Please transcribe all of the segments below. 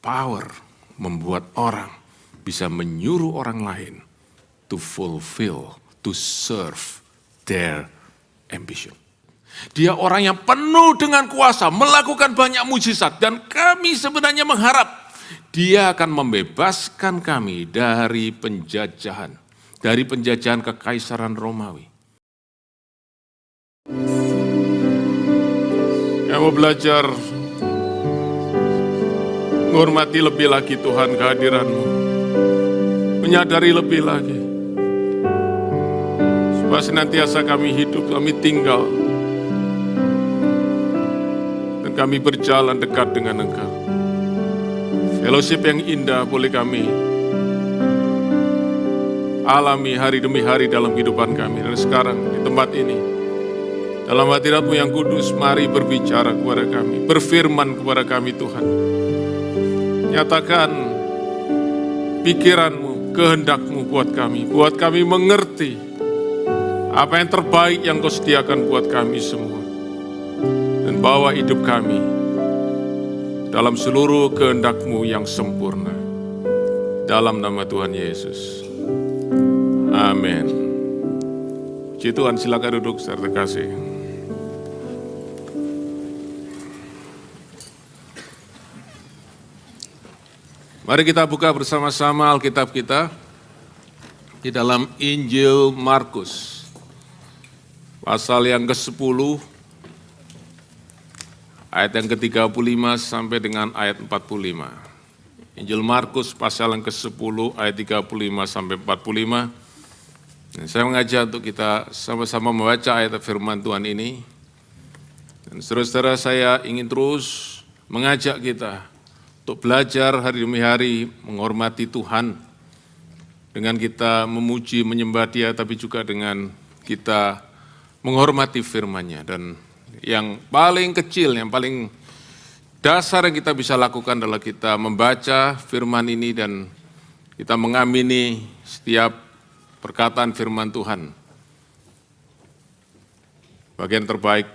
power membuat orang bisa menyuruh orang lain to fulfill, to serve their ambition. Dia orang yang penuh dengan kuasa, melakukan banyak mujizat, dan kami sebenarnya mengharap dia akan membebaskan kami dari penjajahan Kekaisaran Romawi. Kamu belajar menghormati lebih lagi Tuhan kehadiran-Mu, menyadari lebih lagi, supaya senantiasa kami hidup, kami tinggal, kami berjalan dekat dengan Engkau. Fellowship yang indah boleh kami alami hari demi hari dalam kehidupan kami. Dan sekarang di tempat ini, dalam hadirat-Mu yang kudus, mari berbicara kepada kami, berfirman kepada kami Tuhan. Nyatakan pikiran-Mu, kehendak-Mu buat kami mengerti apa yang terbaik yang Kau sediakan buat kami semua. Dan bawa hidup kami dalam seluruh kehendak-Mu yang sempurna. Dalam nama Tuhan Yesus. Amin. Puji Tuhan, silakan duduk saudara terkasih. Mari kita buka bersama-sama Alkitab kita di dalam Injil Markus. Pasal yang ke-10. Ayat yang ke-35 sampai dengan ayat 45. Injil Markus pasal yang ke-10 ayat 35 sampai 45. Dan saya mengajak untuk kita sama-sama membaca ayat firman Tuhan ini. Dan saudara-saudara, saya ingin terus mengajak kita untuk belajar hari demi hari menghormati Tuhan. Dengan kita memuji, menyembah Dia, tapi juga dengan kita menghormati firman-Nya. Dan yang paling kecil, yang paling dasar yang kita bisa lakukan adalah kita membaca firman ini dan kita mengamini setiap perkataan firman Tuhan. Bagian terbaik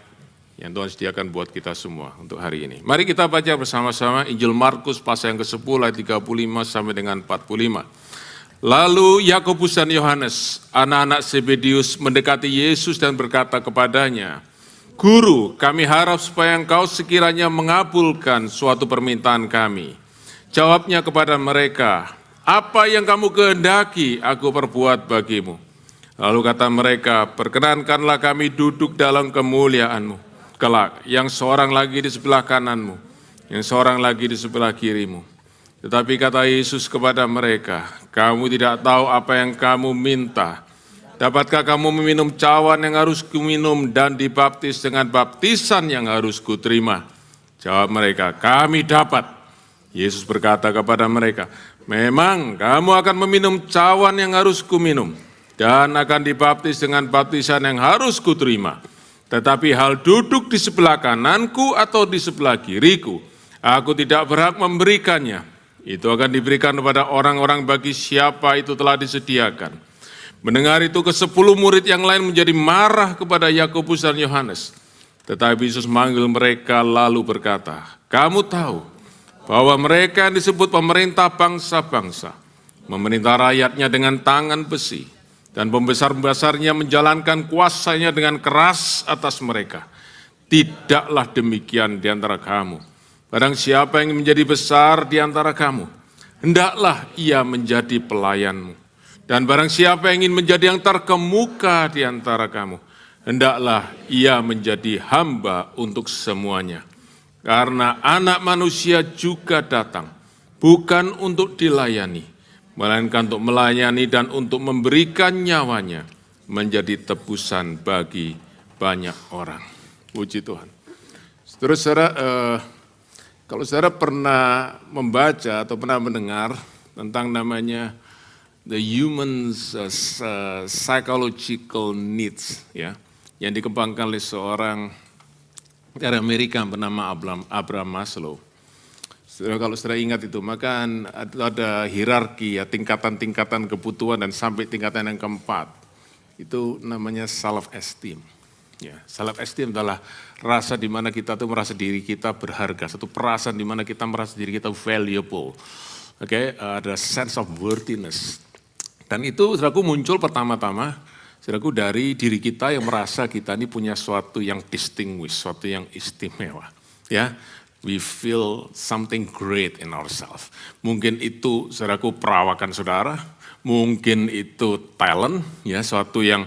yang Tuhan sediakan buat kita semua untuk hari ini. Mari kita baca bersama-sama Injil Markus pasal yang ke-10 ayat 35 sampai dengan 45. Lalu Yakobus dan Yohanes, anak-anak Zebedius, mendekati Yesus dan berkata kepadanya, Guru, kami harap supaya Engkau sekiranya mengabulkan suatu permintaan kami. Jawabnya kepada mereka, apa yang kamu kehendaki aku perbuat bagimu. Lalu kata mereka, perkenankanlah kami duduk dalam kemuliaan-Mu kelak, yang seorang lagi di sebelah kanan-Mu, yang seorang lagi di sebelah kiri-Mu. Tetapi kata Yesus kepada mereka, kamu tidak tahu apa yang kamu minta. Dapatkah kamu meminum cawan yang harus kuminum dan dibaptis dengan baptisan yang harus kuterima? Jawab mereka, kami dapat. Yesus berkata kepada mereka, memang kamu akan meminum cawan yang harus kuminum dan akan dibaptis dengan baptisan yang harus kuterima. Tetapi hal duduk di sebelah kananku atau di sebelah kiriku, aku tidak berhak memberikannya. Itu akan diberikan kepada orang-orang bagi siapa itu telah disediakan. Mendengar itu ke-10 murid yang lain menjadi marah kepada Yakobus dan Yohanes. Tetapi Yesus manggil mereka lalu berkata, kamu tahu bahwa mereka yang disebut pemerintah bangsa-bangsa memerintah rakyatnya dengan tangan besi dan pembesar-pembesarnya menjalankan kuasanya dengan keras atas mereka. Tidaklah demikian di antara kamu. Barang siapa yang menjadi besar di antara kamu, hendaklah ia menjadi pelayanmu. Dan barang siapa yang ingin menjadi yang terkemuka di antara kamu, hendaklah ia menjadi hamba untuk semuanya. Karena anak manusia juga datang, bukan untuk dilayani, melainkan untuk melayani dan untuk memberikan nyawanya menjadi tebusan bagi banyak orang. Puji Tuhan. Terus kalau saudara pernah membaca atau pernah mendengar tentang namanya the human psychological needs, ya, yang dikembangkan oleh seorang dari Amerika bernama Abraham Maslow. Kalau saudara ingat itu, maka ada hierarki, ya, tingkatan-tingkatan kebutuhan dan sampai tingkatan yang keempat. Itu namanya self-esteem. Ya, self esteem adalah rasa di mana kita tuh merasa diri kita berharga, satu perasaan di mana kita merasa diri kita valuable. Oke, ada sense of worthiness. Dan itu saudaraku muncul pertama-tama saudaraku dari diri kita yang merasa kita ini punya sesuatu yang distinguished, sesuatu yang istimewa. Ya, we feel something great in ourselves. Mungkin itu saudaraku perawakan saudara, mungkin itu talent, ya, suatu yang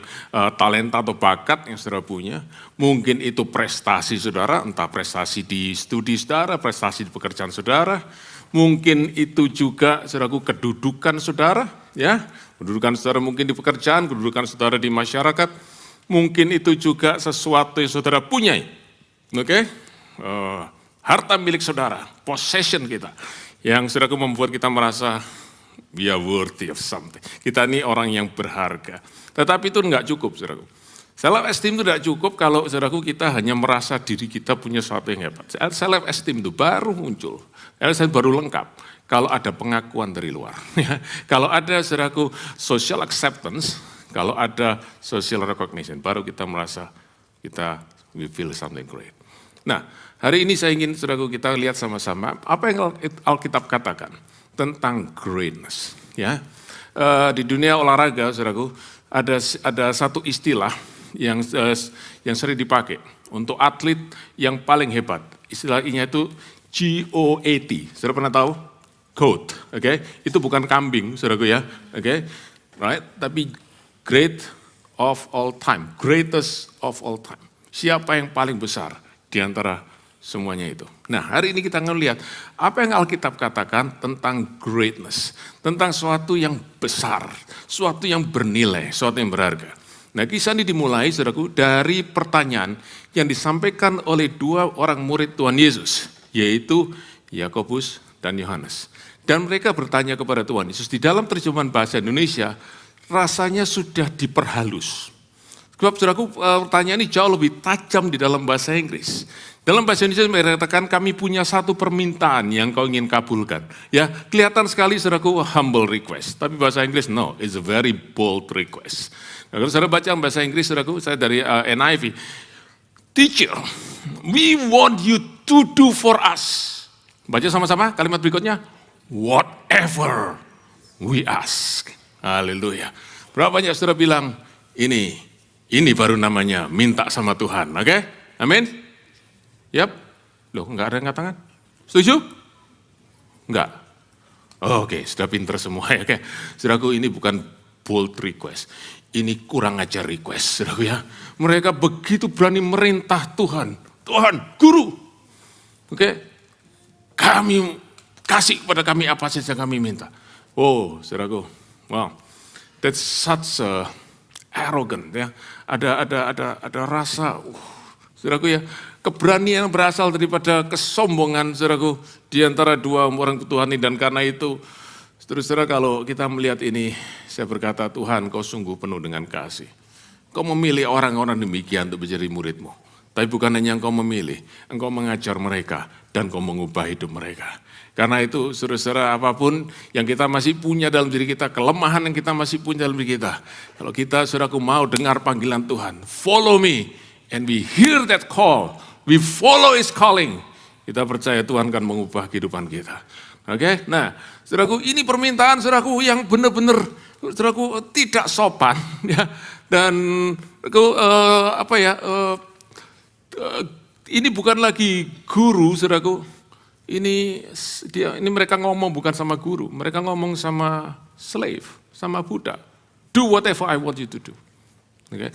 talenta atau bakat yang saudara punya. Mungkin itu prestasi saudara, entah prestasi di studi saudara, prestasi di pekerjaan saudara. Mungkin itu juga saudaraku kedudukan saudara, ya, kedudukan saudara mungkin di pekerjaan, kedudukan saudara di masyarakat. Mungkin itu juga sesuatu yang saudara punya, oke? Harta milik saudara, possession kita, yang saudaraku membuat kita merasa we are worthy of something. Kita ini orang yang berharga. Tetapi itu enggak cukup, saudaraku. Self esteem itu enggak cukup kalau saudaraku kita hanya merasa diri kita punya sesuatu yang hebat. Self esteem itu baru muncul, baru lengkap kalau ada pengakuan dari luar. Kalau ada saudaraku social acceptance, kalau ada social recognition, baru kita merasa we feel something great. Nah, hari ini saya ingin saudaraku kita lihat sama-sama apa yang Alkitab katakan tentang greatness. Ya, di dunia olahraga, saudaraku, ada satu istilah yang sering dipakai untuk atlet yang paling hebat. Istilahnya itu GOAT. Saudara pernah tahu? GOAT, oke? Itu bukan kambing, saudaraku ya, oke? Right? Tapi great of all time, greatest of all time. Siapa yang paling besar di antara semuanya itu. Nah, hari ini kita akan lihat apa yang Alkitab katakan tentang greatness, tentang sesuatu yang besar, sesuatu yang bernilai, sesuatu yang berharga. Nah, kisah ini dimulai, saudaraku, dari pertanyaan yang disampaikan oleh dua orang murid Tuhan Yesus, yaitu Yakobus dan Yohanes. Dan mereka bertanya kepada Tuhan Yesus, di dalam terjemahan bahasa Indonesia, rasanya sudah diperhalus. Sebab saudaraku, pertanyaan ini jauh lebih tajam di dalam bahasa Inggris. Dalam bahasa Indonesia mereka katakan kami punya satu permintaan yang kau ingin kabulkan. Ya, kelihatan sekali saudaraku humble request. Tapi bahasa Inggris no, it's a very bold request. Nah, kalau saudara baca bahasa Inggris saudaraku, saya dari NIV. Teacher, we want you to do for us. Baca sama-sama kalimat berikutnya. Whatever we ask. Haleluya. Berapa banyak saudara bilang ini baru namanya minta sama Tuhan, oke? Amin? Yap. Loh, enggak ada yang angkat tangan? Setuju? Enggak? Oh, oke, sudah pinter semua, oke. Saudaraku, ini bukan bold request. Ini kurang ajar request, saudaraku ya. Mereka begitu berani merintah Tuhan. Tuhan, guru. Oke? Kami kasih kepada kami apa saja kami minta. Oh, saudaraku. Wow. That's such a arrogant ya, ada rasa, saudaraku ya, keberanian berasal daripada kesombongan, saudaraku, di antara dua orang Tuhan ini. Dan karena itu, saudara, kalau kita melihat ini, saya berkata, Tuhan, kau sungguh penuh dengan kasih. Kau memilih orang-orang demikian untuk menjadi murid-Mu. Tapi bukan hanya engkau memilih, engkau mengajar mereka dan kau mengubah hidup mereka. Karena itu, saudara-saudara, apapun yang kita masih punya dalam diri kita, kelemahan yang kita masih punya dalam diri kita, kalau kita, saudaraku, mau dengar panggilan Tuhan, follow me, and we hear that call, we follow his calling, kita percaya Tuhan akan mengubah kehidupan kita. Oke? Nah, saudaraku, ini permintaan, saudaraku, yang benar-benar, saudaraku, tidak sopan, ya, dan, ini bukan lagi guru, saudaraku. Ini mereka ngomong bukan sama guru, mereka ngomong sama slave, sama budak. Do whatever I want you to do. Okay?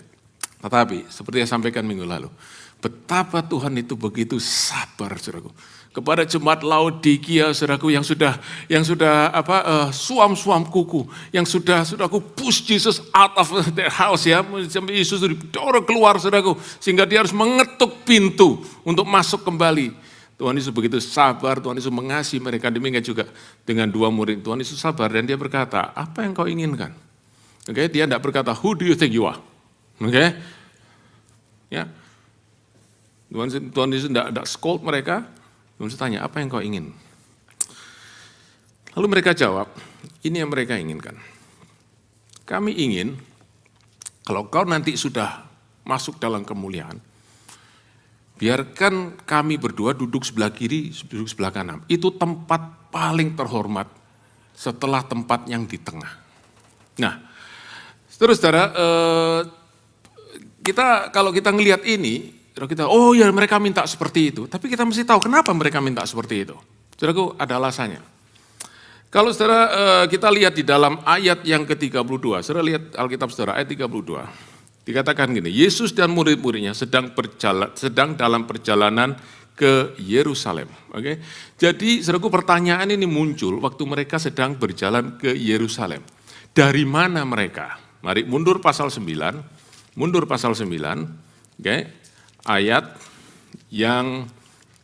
Tetapi seperti yang sampaikan minggu lalu, betapa Tuhan itu begitu sabar, saudaraku, kepada jemaat Laodikia, saudaraku, yang sudah suam-suam kuku, yang sudah aku push Jesus out of their house, ya, Yesus didorong keluar, saudaraku, sehingga dia harus mengetuk pintu untuk masuk kembali. Tuhan Yesus begitu sabar, Tuhan Yesus mengasihi mereka. Demikian juga dengan dua murid. Tuhan Yesus sabar dan dia berkata, apa yang kau inginkan? Oke, dia tidak berkata, who do you think you are? Oke, ya. Tuhan Yesus tidak scold mereka. Tuhan Yesus tanya, apa yang kau ingin? Lalu mereka jawab, ini yang mereka inginkan. Kami ingin, kalau kau nanti sudah masuk dalam kemuliaan, biarkan kami berdua duduk sebelah kiri, duduk sebelah kanan. Itu tempat paling terhormat setelah tempat yang di tengah. Nah, saudara-saudara, kalau kita ngelihat ini, oh ya mereka minta seperti itu. Tapi kita mesti tahu kenapa mereka minta seperti itu. Saudaraku, ada alasannya. Kalau saudara kita lihat di dalam ayat yang ke-32, saudara lihat Alkitab saudara ayat 32. Dikatakan gini, Yesus dan murid-muridnya sedang dalam perjalanan ke Yerusalem. Oke? Jadi saudaraku, pertanyaan ini muncul waktu mereka sedang berjalan ke Yerusalem. Dari mana mereka? Mari mundur pasal 9, oke, ayat yang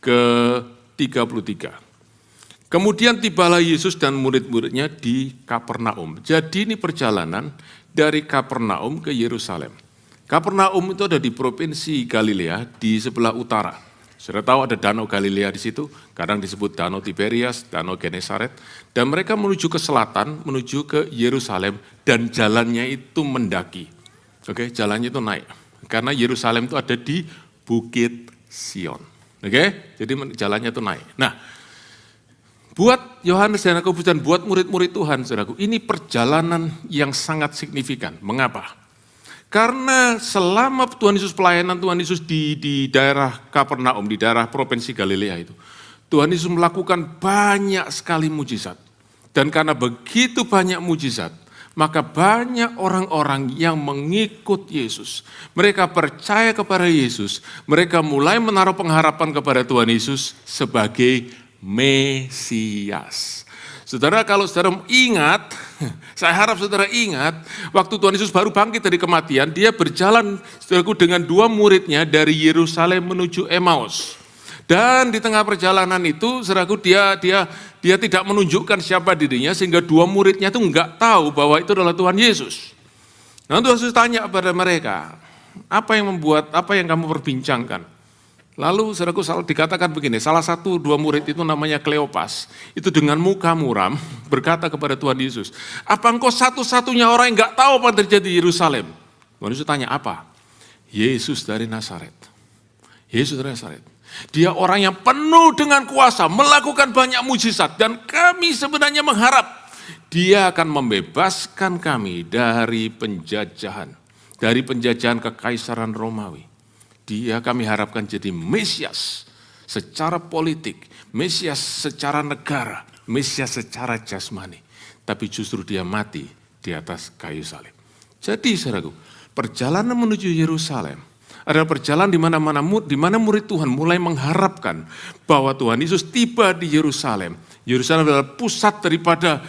ke-33. Kemudian tibalah Yesus dan murid-muridnya di Kapernaum. Jadi ini perjalanan dari Kapernaum ke Yerusalem. Kapernaum itu ada di provinsi Galilea di sebelah utara. Sudah tahu ada Danau Galilea di situ, kadang disebut Danau Tiberias, Danau Genesaret. Dan mereka menuju ke selatan, menuju ke Yerusalem, dan jalannya itu mendaki. Oke, jalannya itu naik. Karena Yerusalem itu ada di Bukit Sion. Oke, jadi jalannya itu naik. Nah, buat Yohanes dan Yakobus dan buat murid-murid Tuhan, saudaraku, ini perjalanan yang sangat signifikan. Mengapa? Karena selama Tuhan Yesus pelayanan Tuhan Yesus di daerah Kapernaum, di daerah provinsi Galilea itu, Tuhan Yesus melakukan banyak sekali mujizat. Dan karena begitu banyak mujizat, maka banyak orang-orang yang mengikut Yesus. Mereka percaya kepada Yesus, mereka mulai menaruh pengharapan kepada Tuhan Yesus sebagai Mesias. Saudara, kalau saudara ingat, saya harap saudara ingat, waktu Tuhan Yesus baru bangkit dari kematian, dia berjalan saudaraku dengan dua muridnya dari Yerusalem menuju Emmaus. Dan di tengah perjalanan itu, saudaraku, dia tidak menunjukkan siapa dirinya, sehingga dua muridnya itu enggak tahu bahwa itu adalah Tuhan Yesus. Nah, Tuhan Yesus tanya kepada mereka, apa yang kamu perbincangkan? Lalu saudaraku dikatakan begini, salah satu dua murid itu namanya Kleopas, itu dengan muka muram berkata kepada Tuhan Yesus, apa engkau satu-satunya orang yang enggak tahu apa yang terjadi di Yerusalem? Tuhan Yesus tanya apa? Yesus dari Nazaret. Yesus dari Nazaret. Dia orang yang penuh dengan kuasa, melakukan banyak mujizat, dan kami sebenarnya mengharap dia akan membebaskan kami dari penjajahan kekaisaran Romawi. Dia kami harapkan jadi Mesias secara politik, Mesias secara negara, Mesias secara jasmani. Tapi justru dia mati di atas kayu salib. Jadi saudaraku, perjalanan menuju Yerusalem adalah perjalanan di mana murid Tuhan mulai mengharapkan bahwa Tuhan Yesus tiba di Yerusalem. Yerusalem adalah pusat daripada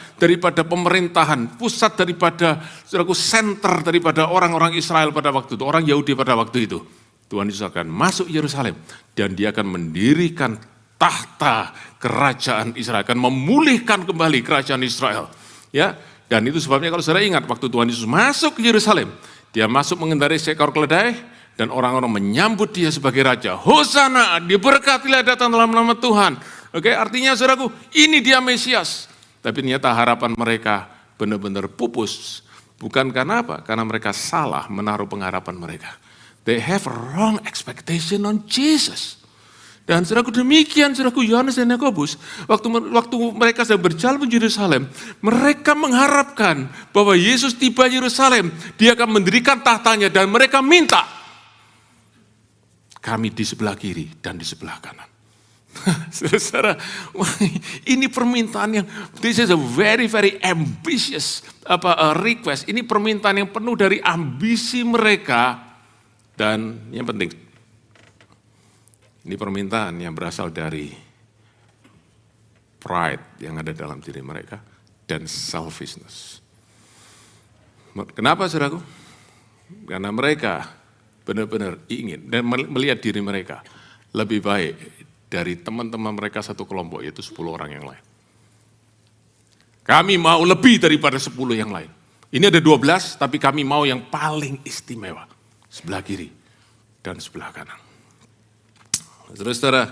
pemerintahan, pusat daripada saudaraku, center daripada orang-orang Israel pada waktu itu, orang Yahudi pada waktu itu. Tuhan Yesus akan masuk Yerusalem dan dia akan mendirikan tahta kerajaan Israel, akan memulihkan kembali kerajaan Israel. Ya, dan itu sebabnya kalau saudara ingat waktu Tuhan Yesus masuk ke Yerusalem, dia masuk mengendarai seekor keledai dan orang-orang menyambut dia sebagai raja. Hosana, diberkatilah datang dalam nama Tuhan. Oke, artinya saudaraku, ini dia Mesias. Tapi ternyata harapan mereka benar-benar pupus. Bukan karena apa? Karena mereka salah menaruh pengharapan mereka. They have wrong expectation on Jesus. Dan saudaraku demikian, saudaraku Yohanes dan Yakobus, waktu mereka sedang berjalan menuju Yerusalem, mereka mengharapkan bahwa Yesus tiba di Yerusalem, dia akan mendirikan tahtanya dan mereka minta kami di sebelah kiri dan di sebelah kanan. Saudara, ini permintaan yang this is a very very ambitious request. Ini permintaan yang penuh dari ambisi mereka. Dan yang penting, ini permintaan yang berasal dari pride yang ada dalam diri mereka dan selfishness. Kenapa saudaraku? Karena mereka benar-benar ingin dan melihat diri mereka lebih baik dari teman-teman mereka satu kelompok, yaitu 10 orang yang lain. Kami mau lebih daripada 10 yang lain. Ini ada 12, tapi kami mau yang paling istimewa. Sebelah kiri dan sebelah kanan. Saudara-saudara,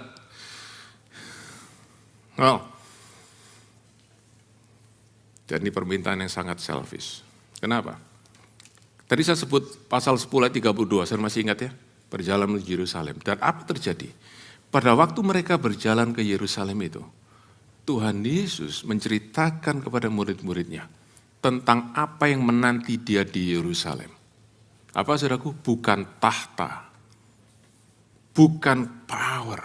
dan ini permintaan yang sangat selfish. Kenapa? Tadi saya sebut pasal 10 ayat 32, saya masih ingat ya, berjalan menuju Yerusalem. Dan apa terjadi? Pada waktu mereka berjalan ke Yerusalem itu, Tuhan Yesus menceritakan kepada murid-muridnya tentang apa yang menanti dia di Yerusalem. Apa saudaraku? Bukan tahta, bukan power,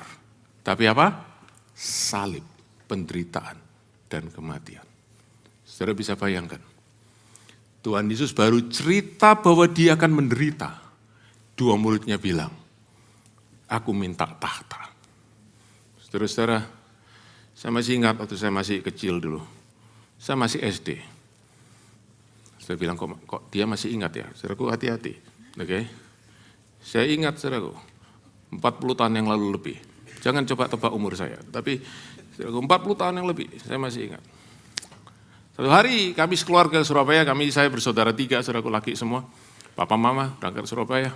tapi apa? Salib, penderitaan, dan kematian. Saudara bisa bayangkan, Tuhan Yesus baru cerita bahwa dia akan menderita. Dua muridnya bilang, aku minta tahta. Saudara-saudara, saya masih ingat waktu saya masih kecil dulu. Saya masih SD. Saya bilang, kok dia masih ingat ya? Saudaraku, hati-hati. Oke? Saya ingat, saudaraku, 40 tahun yang lalu lebih. Jangan coba tebak umur saya. Tapi, saudaraku, 40 tahun yang lebih, saya masih ingat. Satu hari kami sekeluarga ke Surabaya, saya bersaudara 3, saudaraku laki semua. Papa, mama, berangkat ke Surabaya.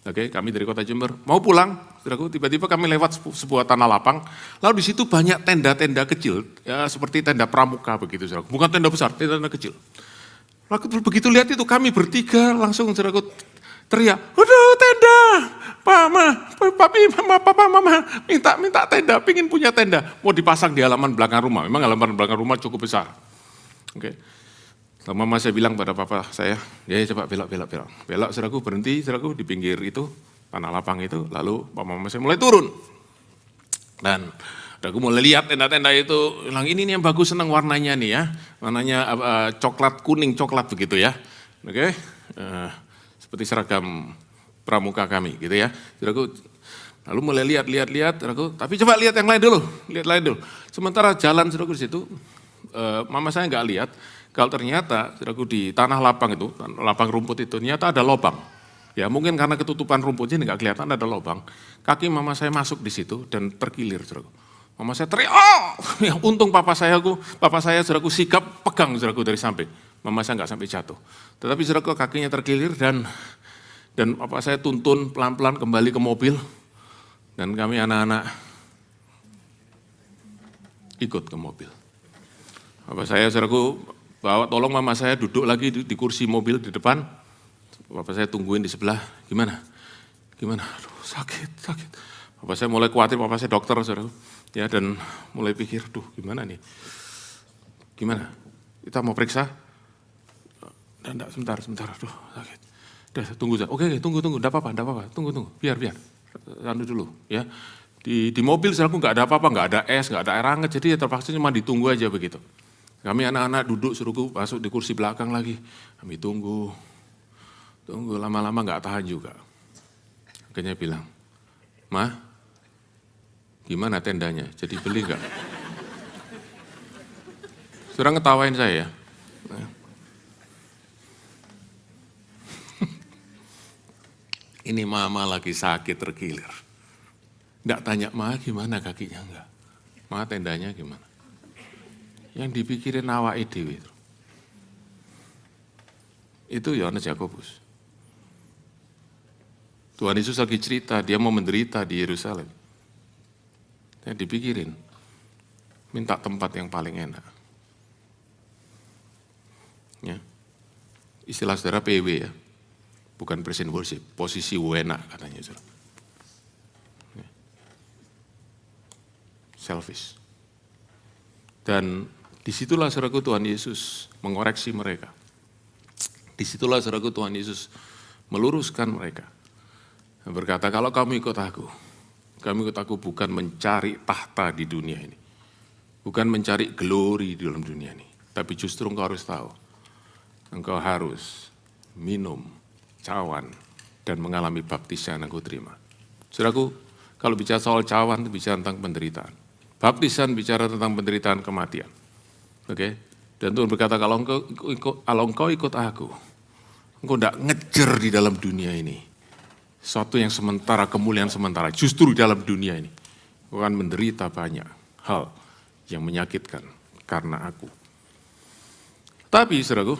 Oke, kami dari kota Jember, mau pulang, saudaraku, tiba-tiba kami lewat sebuah tanah lapang, lalu di situ banyak tenda-tenda kecil, ya seperti tenda pramuka begitu, saudaraku. Bukan tenda besar, tenda-tenda kecil. Lalu begitu lihat itu, kami bertiga langsung, saudaraku, teriak, aduh tenda, papa, mama, minta tenda, pingin punya tenda, mau dipasang di halaman belakang rumah, memang halaman belakang rumah cukup besar. Oke. Mama saya bilang pada papa saya, ya coba belok, saudaraku berhenti, saudaraku di pinggir itu, tanah lapang itu, lalu mama saya mulai turun. Dan aku mulai lihat tenda-tenda itu, bilang ini nih yang bagus, senang warnanya nih ya, warnanya coklat kuning, coklat begitu ya. Oke, seperti seragam pramuka kami gitu ya. Saudaraku, lalu mulai lihat, saudaraku, tapi coba lihat yang lain dulu. Sementara jalan saudaraku di situ, mama saya nggak lihat, kalau ternyata, saudaraku, di tanah lapang itu, lapang rumput itu, ternyata ada lubang. Ya mungkin karena ketutupan rumputnya nggak kelihatan ada lubang. Kaki mama saya masuk di situ dan terkilir, saudaraku. Mama saya teriak, oh! Ya, untung papa saya, saudaraku, sikap pegang, saudaraku, dari samping. Mama saya nggak sampai jatuh. Tetapi, saudaraku, kakinya terkilir dan papa saya tuntun pelan-pelan kembali ke mobil. Dan kami anak-anak ikut ke mobil. Papa saya, saudaraku, bawa tolong mama saya duduk lagi di kursi mobil di depan. Bapak saya tungguin di sebelah, gimana? Aduh, sakit. Bapak saya mulai khawatir, bapak saya dokter, saudara. Ya, dan mulai pikir, duh gimana nih? Gimana? Kita mau periksa? Dan sebentar, aduh sakit. Udah, tunggu. Oke, tunggu, enggak apa-apa. Tunggu. Biar. Anu dulu, ya. Di mobil, saudaraku, enggak ada apa-apa, enggak ada es, enggak ada air hangat, jadi ya terpaksa cuma ditunggu aja begitu. Kami anak-anak duduk, suruhku masuk di kursi belakang lagi. Kami tunggu, lama-lama nggak tahan juga. Akhirnya bilang, Ma, gimana tendanya? Jadi beli nggak? Sudah ngetawain saya ya. Ini mama lagi sakit terkilir. Nggak tanya, Ma gimana kakinya enggak? Ma tendanya gimana? Yang dipikirin awake dhewe. Itu Yohanes Yakobus. Tuhan Yesus lagi cerita, dia mau menderita di Yerusalem. Yang dipikirin, minta tempat yang paling enak. Ya. Istilah saudara PW ya, bukan present worship, posisi enak katanya. Ya. Selfish. Dan disitulah saudaraku Tuhan Yesus mengoreksi mereka. Disitulah saudaraku Tuhan Yesus meluruskan mereka. Berkata, kalau kamu ikut aku bukan mencari tahta di dunia ini. Bukan mencari glory di dalam dunia ini. Tapi justru engkau harus tahu, engkau harus minum cawan dan mengalami baptisan yang engkau terima. Saudaraku, kalau bicara soal cawan itu bicara tentang penderitaan. Baptisan bicara tentang penderitaan kematian. Oke? Dan Tuhan berkata, kalau engkau ikut aku, engkau tidak ngejar di dalam dunia ini. Suatu yang sementara, kemuliaan sementara. Justru di dalam dunia ini, engkau akan menderita banyak hal yang menyakitkan karena aku. Tapi, saudaraku,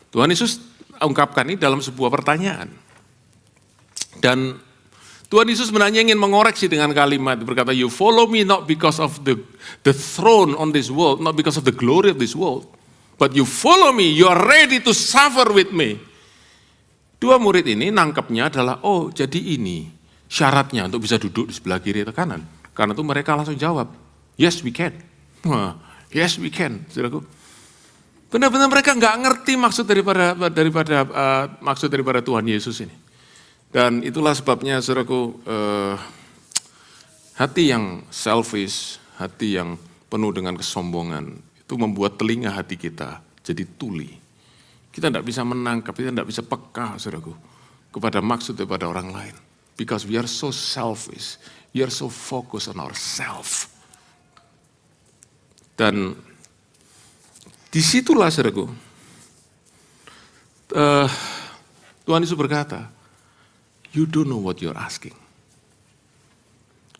Tuhan Yesus ungkapkan ini dalam sebuah pertanyaan. Dan Tuhan Yesus ingin mengoreksi dengan kalimat, berkata, you follow me not because of the throne on this world, not because of the glory of this world, but you follow me, you are ready to suffer with me. Dua murid ini nangkepnya adalah, oh jadi ini syaratnya untuk bisa duduk di sebelah kiri atau kanan. Karena itu mereka langsung jawab, yes we can. Wah, yes we can, saudaraku. Benar-benar mereka nggak ngerti maksud daripada Tuhan Yesus ini. Dan itulah sebabnya, saudaraku, hati yang selfish, hati yang penuh dengan kesombongan, itu membuat telinga hati kita jadi tuli. Kita tidak bisa menangkap, kita tidak bisa peka, saudaraku, kepada maksud daripada orang lain. Because we are so selfish, we are so focused on ourselves. Dan disitulah, saudaraku, Tuhan Yesus berkata, you don't know what you're asking.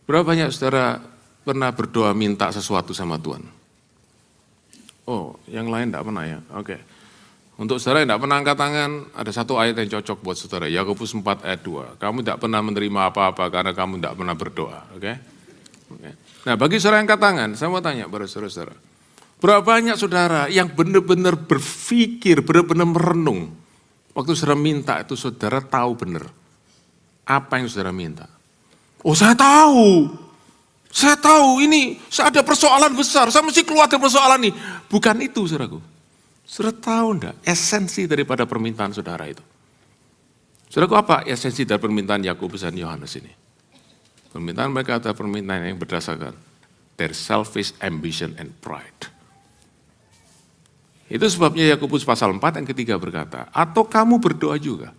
Berapa banyak saudara pernah berdoa minta sesuatu sama Tuhan? Oh, yang lain tidak pernah ya? Oke. Untuk saudara yang tidak pernah angkat tangan, ada satu ayat yang cocok buat saudara, Yakobus 4 ayat 2. Kamu tidak pernah menerima apa-apa karena kamu tidak pernah berdoa. Oke? Nah, bagi saudara yang angkat tangan, saya mau tanya pada saudara-saudara. Berapa banyak saudara yang benar-benar berpikir, benar-benar merenung. Waktu saudara minta itu saudara tahu benar apa yang saudara minta. Oh, saya tahu. Saya tahu ini, saya ada persoalan besar, saya mesti keluar dari persoalan ini. Bukan itu, saudaraku. Saudara tahu enggak esensi daripada permintaan saudara itu? Saudaraku, apa esensi dari permintaan Yakobus dan Yohanes ini? Permintaan mereka adalah permintaan yang berdasarkan their selfish ambition and pride. Itu sebabnya Yakobus pasal 4 yang ketiga berkata, atau kamu berdoa juga,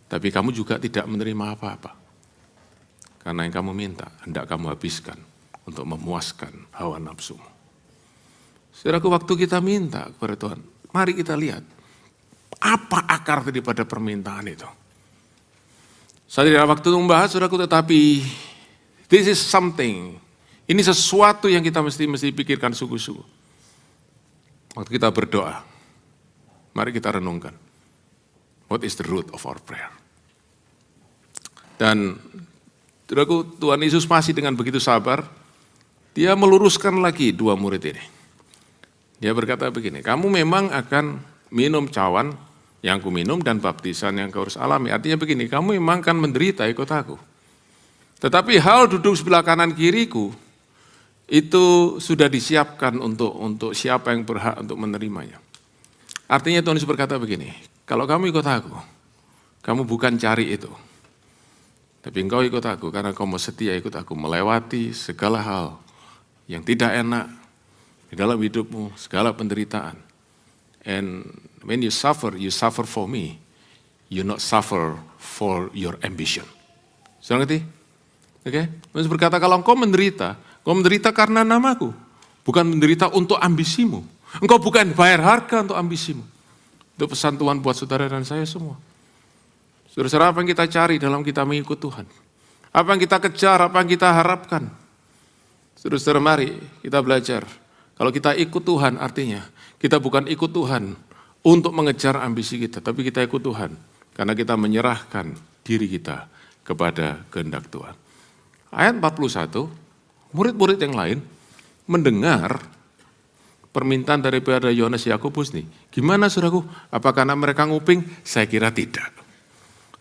tapi kamu juga tidak menerima apa-apa. Karena yang kamu minta, hendak kamu habiskan untuk memuaskan hawa nafsumu. Saudaraku, waktu kita minta kepada Tuhan, mari kita lihat apa akar daripada permintaan itu. Saya tidak ada waktu membahas, saudaraku, tetapi this is something. Ini sesuatu yang kita mesti pikirkan sungguh-sungguh. Waktu kita berdoa, mari kita renungkan. What is the root of our prayer? Dan saudaraku, Tuhan Yesus masih dengan begitu sabar, dia meluruskan lagi dua murid ini. Dia berkata begini, kamu memang akan minum cawan yang ku minum dan baptisan yang kau harus alami. Artinya begini, kamu memang akan menderita ikut aku. Tetapi hal duduk sebelah kanan kiriku, itu sudah disiapkan untuk siapa yang berhak untuk menerimanya. Artinya Tuhan Yesus berkata begini, kalau kamu ikut aku, kamu bukan cari itu. Tapi engkau ikut aku karena kau mau setia ikut aku, melewati segala hal yang tidak enak, di dalam hidupmu, segala penderitaan. And when you suffer for me. You not suffer for your ambition. Sudah ngerti? Oke? Yesus berkata, kalau engkau menderita karena namaku. Bukan menderita untuk ambisimu. Engkau bukan bayar harga untuk ambisimu. Itu pesan Tuhan buat saudara dan saya semua. Saudara-saudara, apa yang kita cari dalam kita mengikut Tuhan? Apa yang kita kejar, apa yang kita harapkan? Saudara-saudara, mari kita belajar. Kalau kita ikut Tuhan artinya kita bukan ikut Tuhan untuk mengejar ambisi kita, tapi kita ikut Tuhan karena kita menyerahkan diri kita kepada kehendak Tuhan. Ayat 41, murid-murid yang lain mendengar permintaan daripada Yohanes Yakobus nih. Gimana saudaraku? Apa karena mereka nguping? Saya kira tidak.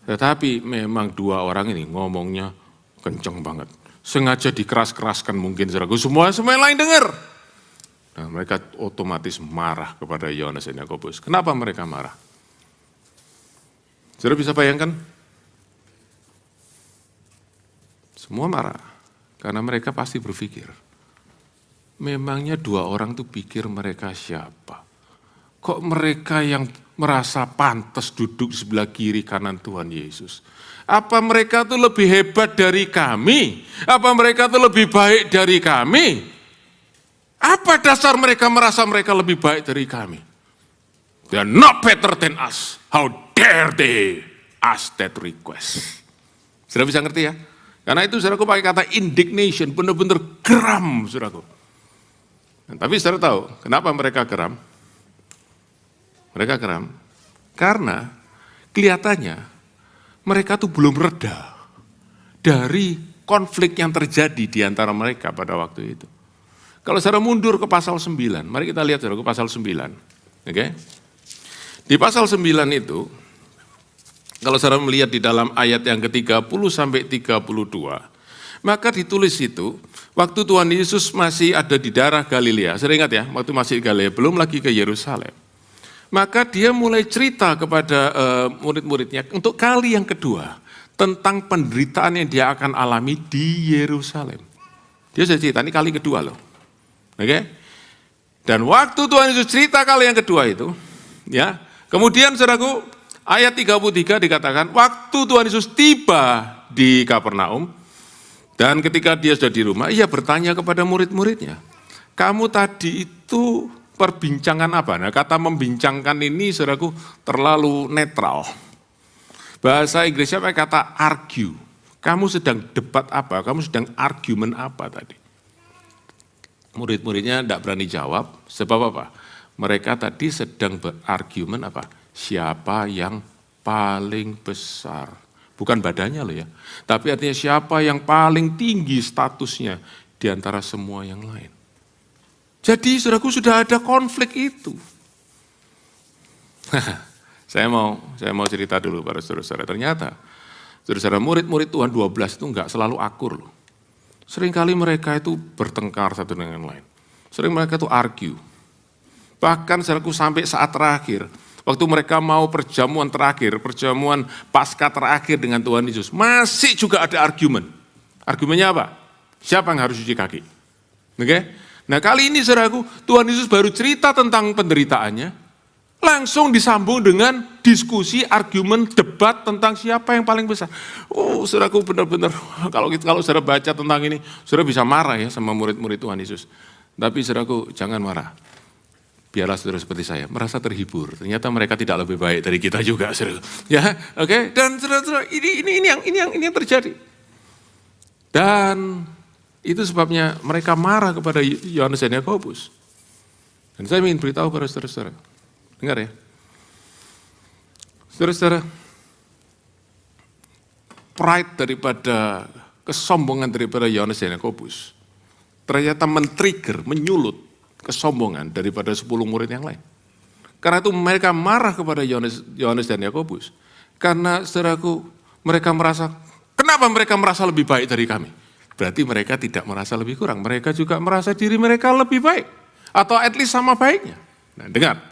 Tetapi memang dua orang ini ngomongnya kenceng banget. Sengaja dikeras-keraskan mungkin saudaraku. Semua yang lain dengar. Nah, mereka otomatis marah kepada Yohanes dan Yakobus. Kenapa mereka marah? Saudara bisa bayangkan? Semua marah. Karena mereka pasti berpikir, memangnya dua orang itu pikir mereka siapa? Kok mereka yang merasa pantas duduk di sebelah kiri kanan Tuhan Yesus? Apa mereka itu lebih hebat dari kami? Apa mereka itu lebih baik dari kami? Apa dasar mereka merasa mereka lebih baik dari kami? They are not better than us. How dare they ask that request? Sudah bisa ngerti ya? Karena itu saudaraku pakai kata indignation, benar-benar geram saudaraku. Tapi saudara tahu kenapa mereka geram? Mereka geram karena kelihatannya mereka tuh belum reda dari konflik yang terjadi di antara mereka pada waktu itu. Kalau saudara mundur ke pasal 9, mari kita lihat saudara ke pasal 9. Oke? Di pasal 9 itu, Kalau saudara melihat di dalam ayat yang ke-30 sampai 32, maka ditulis itu, waktu Tuhan Yesus masih ada di daerah Galilea, saya ingat ya, waktu masih di Galilea, belum lagi ke Yerusalem. Maka dia mulai cerita kepada murid-muridnya untuk kali yang kedua, tentang penderitaan yang dia akan alami di Yerusalem. Dia sudah cerita, ini kali kedua loh. Oke? Dan waktu Tuhan Yesus cerita kali yang kedua itu, ya, kemudian saudaraku, ayat 33 dikatakan, waktu Tuhan Yesus tiba di Kapernaum, dan ketika dia sudah di rumah, ia bertanya kepada murid-muridnya, kamu tadi itu perbincangan apa? Nah, kata membincangkan ini, saudaraku, terlalu netral. Bahasa Inggrisnya pakai kata argue. Kamu sedang debat apa? Kamu sedang argumen apa tadi? Murid-muridnya tidak berani jawab, sebab apa? Mereka tadi sedang berargumen apa? Siapa yang paling besar? Bukan badannya loh ya, tapi artinya siapa yang paling tinggi statusnya di antara semua yang lain. Jadi saudaraku sudah ada konflik itu. Saya mau cerita dulu para saudara-saudara. Ternyata saudara-saudara murid-murid Tuhan 12 itu enggak selalu akur loh. Seringkali mereka itu bertengkar satu dengan yang lain. Sering mereka itu argue. Bahkan saudaraku sampai saat terakhir, waktu mereka mau perjamuan terakhir, perjamuan Paskah terakhir dengan Tuhan Yesus, masih juga ada argumen. Argumennya apa? Siapa yang harus cuci kaki? Oke? Nah kali ini saudaraku, Tuhan Yesus baru cerita tentang penderitaannya, langsung disambung dengan diskusi, argumen, debat tentang siapa yang paling besar. Oh, saudaraku benar-benar, kalau saudara baca tentang ini, saudara bisa marah ya sama murid-murid Tuhan Yesus. Tapi saudaraku jangan marah. Biarlah saudara seperti saya, merasa terhibur. Ternyata mereka tidak lebih baik dari kita juga, saudara. Ya, oke. Dan saudara, ini yang terjadi. Dan itu sebabnya mereka marah kepada Yohanes dan Yakobus. Dan saya ingin beritahu pada saudara-saudara. Dengar ya. Saudara-saudara, pride daripada, kesombongan daripada Yohanes dan Yakobus ternyata men-trigger, menyulut kesombongan daripada 10 murid yang lain. Karena itu mereka marah kepada Yohanes dan Yakobus. Karena saudaraku, mereka merasa, kenapa mereka merasa lebih baik dari kami? Berarti mereka tidak merasa lebih kurang. Mereka juga merasa diri mereka lebih baik. Atau at least sama baiknya. Nah dengar.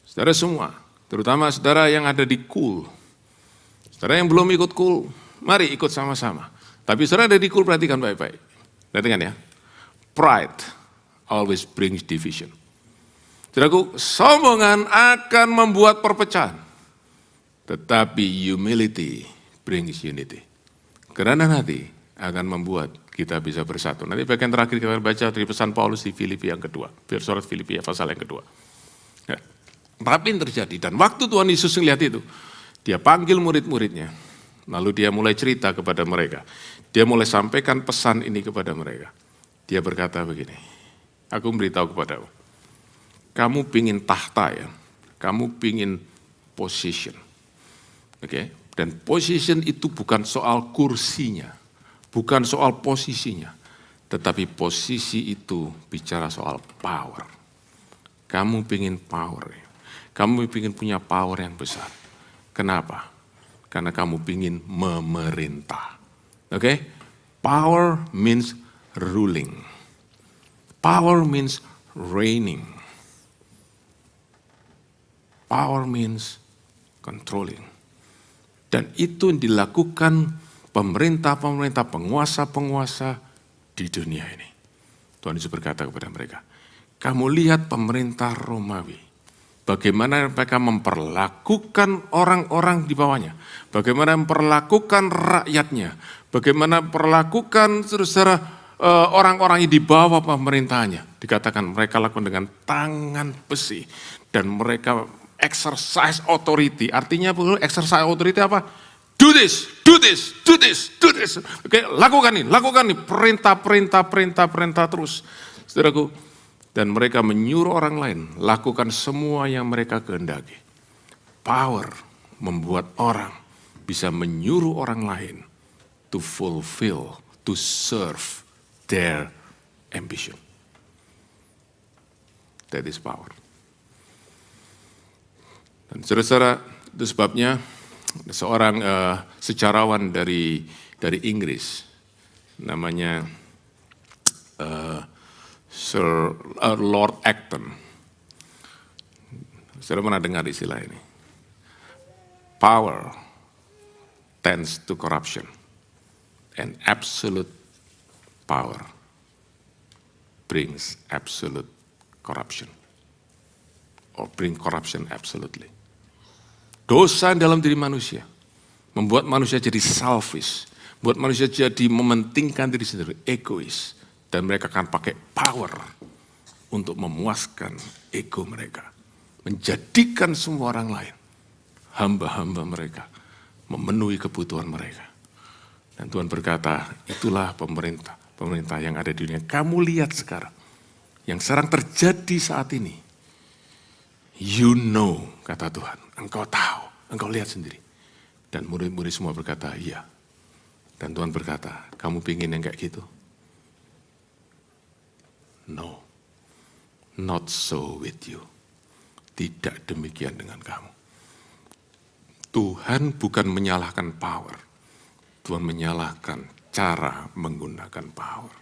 Saudara semua, terutama saudara yang ada di KUL, saudara yang belum ikut KUL, mari ikut sama-sama. Tapi saudara ada di KUL, perhatikan baik-baik. Perhatikan ya, pride always brings division. Saudaraku, sombongan akan membuat perpecahan, tetapi humility brings unity. Kerendahan hati akan membuat kita bisa bersatu. Nanti bagian terakhir kita baca dari pesan Paulus di Filipi yang kedua, surat Filipi pasal yang kedua. Ya. Tapi yang terjadi, dan waktu Tuhan Yesus melihat itu, dia panggil murid-muridnya, lalu dia mulai cerita kepada mereka. Dia mulai sampaikan pesan ini kepada mereka. Dia berkata begini, aku memberitahu kepadamu, kamu pingin tahta ya, kamu pingin position. Oke? Dan position itu bukan soal kursinya, bukan soal posisinya, tetapi posisi itu bicara soal power. Kamu pingin power ya. Kamu ingin punya power yang besar. Kenapa? Karena kamu ingin memerintah. Oke? Power means ruling. Power means reigning. Power means controlling. Dan itu yang dilakukan pemerintah-pemerintah, penguasa-penguasa di dunia ini. Tuhan Yesus berkata kepada mereka, kamu lihat pemerintah Romawi. Bagaimana mereka memperlakukan orang-orang di bawahnya. Bagaimana memperlakukan rakyatnya. Bagaimana memperlakukan saudara orang-orang yang di bawah pemerintahannya. Dikatakan mereka lakukan dengan tangan besi. Dan mereka exercise authority. Artinya exercise authority apa? Do this, do this, do this, do this. Oke, lakukan ini. Perintah terus. Saudaraku, dan mereka menyuruh orang lain lakukan semua yang mereka kehendaki. Power membuat orang bisa menyuruh orang lain to fulfill, to serve their ambition. That is power. Dan saudara-saudara, itu sebabnya seorang sejarawan dari Inggris, namanya Sir Lord Acton. Saya pernah dengar istilah ini. Power tends to corruption, and absolute power brings absolute corruption, or bring corruption absolutely. Dosa dalam diri manusia membuat manusia jadi selfish, buat manusia jadi mementingkan diri sendiri, egois, dan mereka akan pakai power untuk memuaskan ego mereka, menjadikan semua orang lain hamba-hamba mereka, memenuhi kebutuhan mereka. Dan Tuhan berkata, itulah pemerintah yang ada di dunia. Kamu lihat sekarang, yang sekarang terjadi saat ini. You know, kata Tuhan, engkau tahu, engkau lihat sendiri. Dan murid-murid semua berkata, iya. Dan Tuhan berkata, kamu pingin yang kayak gitu? No, not so with you. Tidak demikian dengan kamu. Tuhan bukan menyalahkan power. Tuhan menyalahkan cara menggunakan power.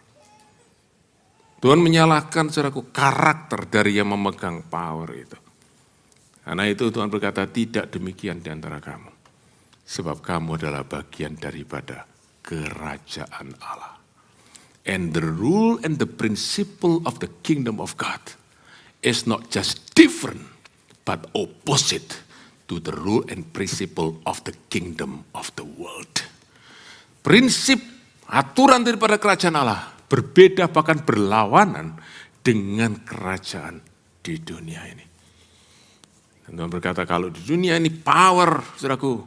Tuhan menyalahkan saudaraku karakter dari yang memegang power itu. Karena itu Tuhan berkata, tidak demikian di antara kamu. Sebab kamu adalah bagian daripada kerajaan Allah. And the rule and the principle of the kingdom of God is not just different, but opposite to the rule and principle of the kingdom of the world. Prinsip aturan daripada kerajaan Allah berbeda bahkan berlawanan dengan kerajaan di dunia ini. Dan Tuhan berkata kalau di dunia ini power, saudaraku,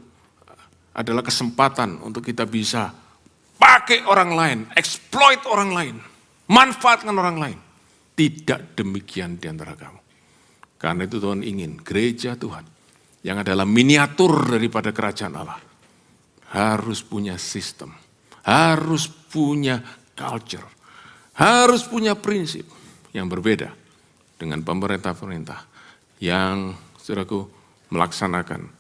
adalah kesempatan untuk kita bisa pakai orang lain, exploit orang lain, manfaatkan orang lain. Tidak demikian di antara kamu. Karena itu Tuhan ingin gereja Tuhan yang adalah miniatur daripada kerajaan Allah harus punya sistem, harus punya culture, harus punya prinsip yang berbeda dengan pemerintah-pemerintah yang saudaraku melaksanakan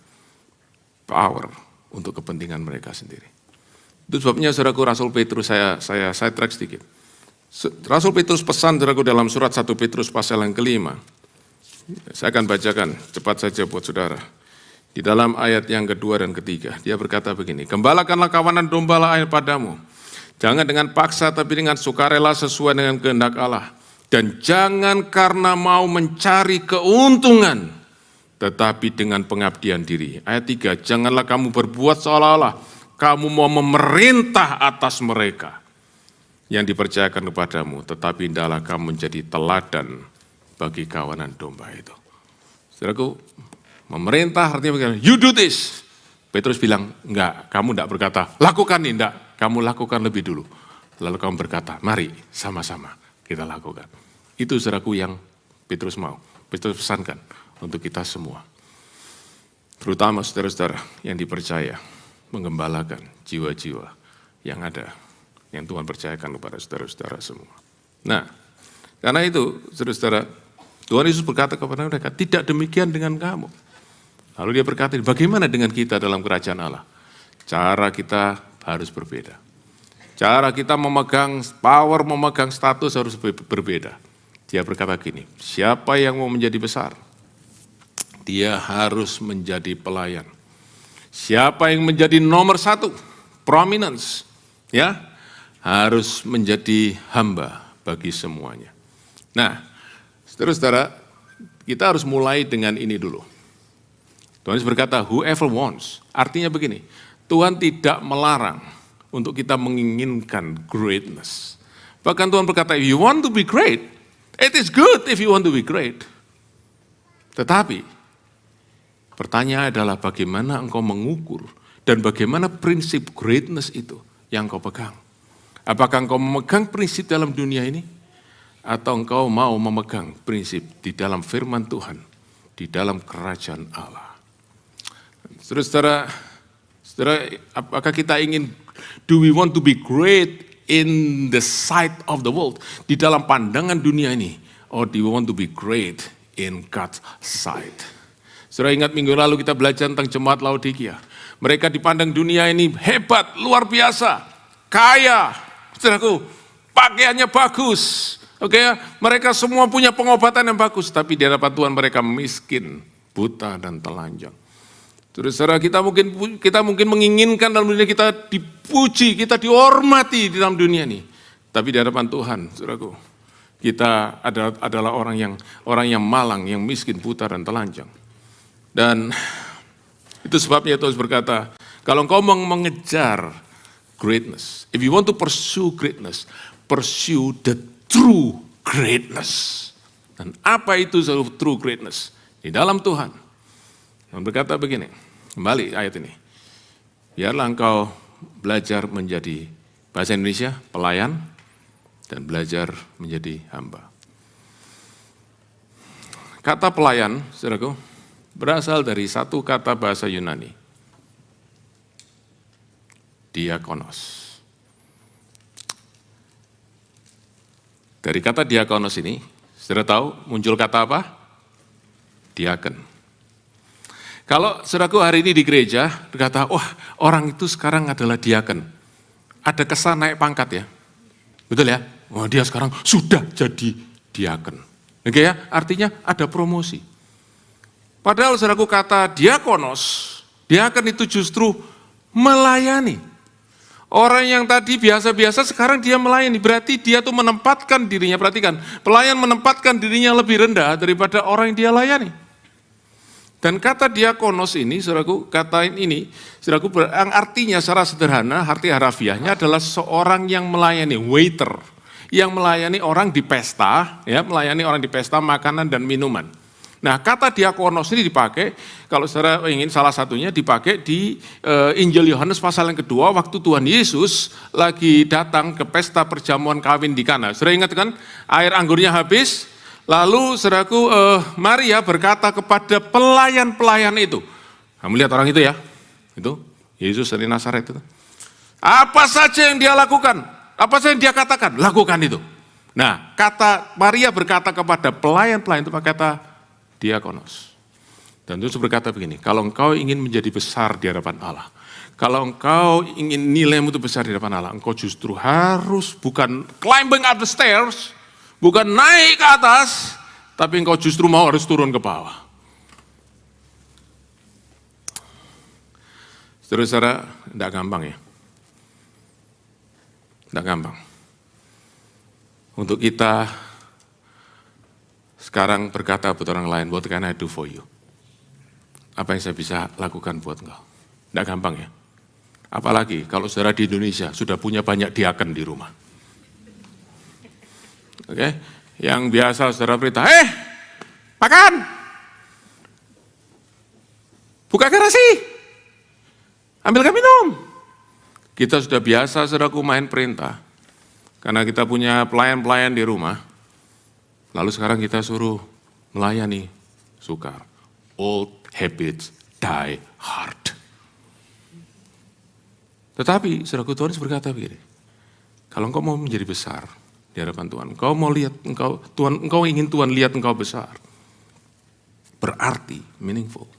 power untuk kepentingan mereka sendiri. Itu sebabnya saudaraku Rasul Petrus, saya track sedikit. Rasul Petrus pesan saudaraku dalam surat 1 Petrus pasal yang kelima. Saya akan bacakan cepat saja buat saudara. Di dalam ayat yang kedua dan ketiga, dia berkata begini, gembalakanlah kawanan domba lain padamu. Jangan dengan paksa tapi dengan sukarela sesuai dengan kehendak Allah. Dan jangan karena mau mencari keuntungan, tetapi dengan pengabdian diri. Ayat 3, janganlah kamu berbuat seolah-olah kamu mau memerintah atas mereka yang dipercayakan kepadamu, tetapi hendaklah kamu menjadi teladan bagi kawanan domba itu. Saudaraku, memerintah artinya bagaimana? You do this. Petrus bilang, enggak, kamu enggak berkata, lakukan ini, enggak, kamu lakukan lebih dulu. Lalu kamu berkata, mari sama-sama kita lakukan. Itu saudaraku yang Petrus mau. Petrus pesankan untuk kita semua. Terutama saudara-saudara yang dipercaya menggembalakan jiwa-jiwa yang ada, yang Tuhan percayakan kepada saudara-saudara semua. Nah, karena itu saudara-saudara, Tuhan Yesus berkata kepada mereka, tidak demikian dengan kamu. Lalu dia berkata, bagaimana dengan kita dalam kerajaan Allah? Cara kita harus berbeda. Cara kita memegang power, memegang status harus berbeda. Dia berkata gini, siapa yang mau menjadi besar? Dia harus menjadi pelayan. Siapa yang menjadi nomor satu, prominence, ya, harus menjadi hamba bagi semuanya. Nah, saudara-saudara, kita harus mulai dengan ini dulu. Tuhan Yesus berkata, whoever wants, artinya begini, Tuhan tidak melarang untuk kita menginginkan greatness. Bahkan Tuhan berkata, if you want to be great, it is good if you want to be great. Tetapi, pertanyaan adalah bagaimana engkau mengukur dan bagaimana prinsip greatness itu yang engkau pegang. Apakah engkau memegang prinsip dalam dunia ini? Atau engkau mau memegang prinsip di dalam firman Tuhan, di dalam kerajaan Allah? Saudara-saudara, apakah kita ingin, do we want to be great in the sight of the world, di dalam pandangan dunia ini, or do we want to be great in God's sight? Saudara ingat minggu lalu kita belajar tentang jemaat Laodikia, Mereka dipandang dunia ini hebat, luar biasa, kaya, saudaraku, pakaiannya bagus. Oke ya, mereka semua punya pengobatan yang bagus, tapi di hadapan Tuhan mereka miskin, buta dan telanjang. Saudara, kita mungkin menginginkan dalam dunia kita dipuji, kita dihormati di dalam dunia ini. Tapi di hadapan Tuhan, saudaraku, kita adalah orang yang malang, yang miskin, buta dan telanjang. Dan itu sebabnya Tuhan berkata, kalau engkau mau mengejar greatness, if you want to pursue greatness, pursue the true greatness. Dan apa itu true greatness? Di dalam Tuhan. Yang berkata begini, kembali ayat ini. Biarlah engkau belajar menjadi, bahasa Indonesia, pelayan, dan belajar menjadi hamba. Kata pelayan, saudaraku, berasal dari satu kata bahasa Yunani. Diakonos. Dari kata diakonos ini, saudara tahu muncul kata apa? Diaken. Kalau saudaraku hari ini di gereja, berkata, wah orang itu sekarang adalah diaken. Ada kesan naik pangkat ya. Betul ya? Wah dia sekarang sudah jadi diaken. Oke ya, artinya ada promosi. Padahal saudaraku kata diakonos, diaken itu justru melayani. Orang yang tadi biasa-biasa sekarang dia melayani, berarti dia tuh menempatkan dirinya, perhatikan, pelayan menempatkan dirinya lebih rendah daripada orang yang dia layani. Dan kata diakonos ini, saudaraku, kata ini, saudaraku, artinya secara sederhana, arti harafiahnya adalah seorang yang melayani, waiter, yang melayani orang di pesta, ya, melayani orang di pesta makanan dan minuman. Nah, kata diakonos ini dipakai, kalau saudara ingin salah satunya dipakai di Injil Yohanes pasal yang kedua, waktu Tuhan Yesus lagi datang ke pesta perjamuan kawin di Kana. Saudara ingat kan, air anggurnya habis, lalu saudaraku Maria berkata kepada pelayan-pelayan itu, kamu lihat orang itu ya, itu Yesus dari Nazaret itu. Apa saja yang dia lakukan, apa saja yang dia katakan, lakukan itu. Nah, kata Maria berkata kepada pelayan-pelayan itu pakai kata diakonos. Dan Yesus berkata begini, kalau engkau ingin menjadi besar di hadapan Allah, kalau engkau ingin nilaimu itu besar di hadapan Allah, engkau justru harus bukan climbing up the stairs, bukan naik ke atas, tapi engkau justru harus turun ke bawah. Saudara-saudara, tidak gampang ya. Tidak gampang. Untuk kita sekarang berkata buat orang lain, what can I do for you? Apa yang saya bisa lakukan buat engkau? Tidak gampang ya. Apalagi kalau saudara di Indonesia sudah punya banyak diaken di rumah. Oke, yang biasa saudara perintah, makan, buka garasi, ambilkan minum. Kita sudah biasa saudaraku main perintah, karena kita punya pelayan-pelayan di rumah. Lalu sekarang kita suruh melayani sukar. Old habits die hard. Tetapi saudaraku, Tuhan berkata begini, kalau engkau mau menjadi besar di hadapan Tuhan, engkau mau lihat engkau ingin Tuhan lihat engkau besar, berarti meaningful.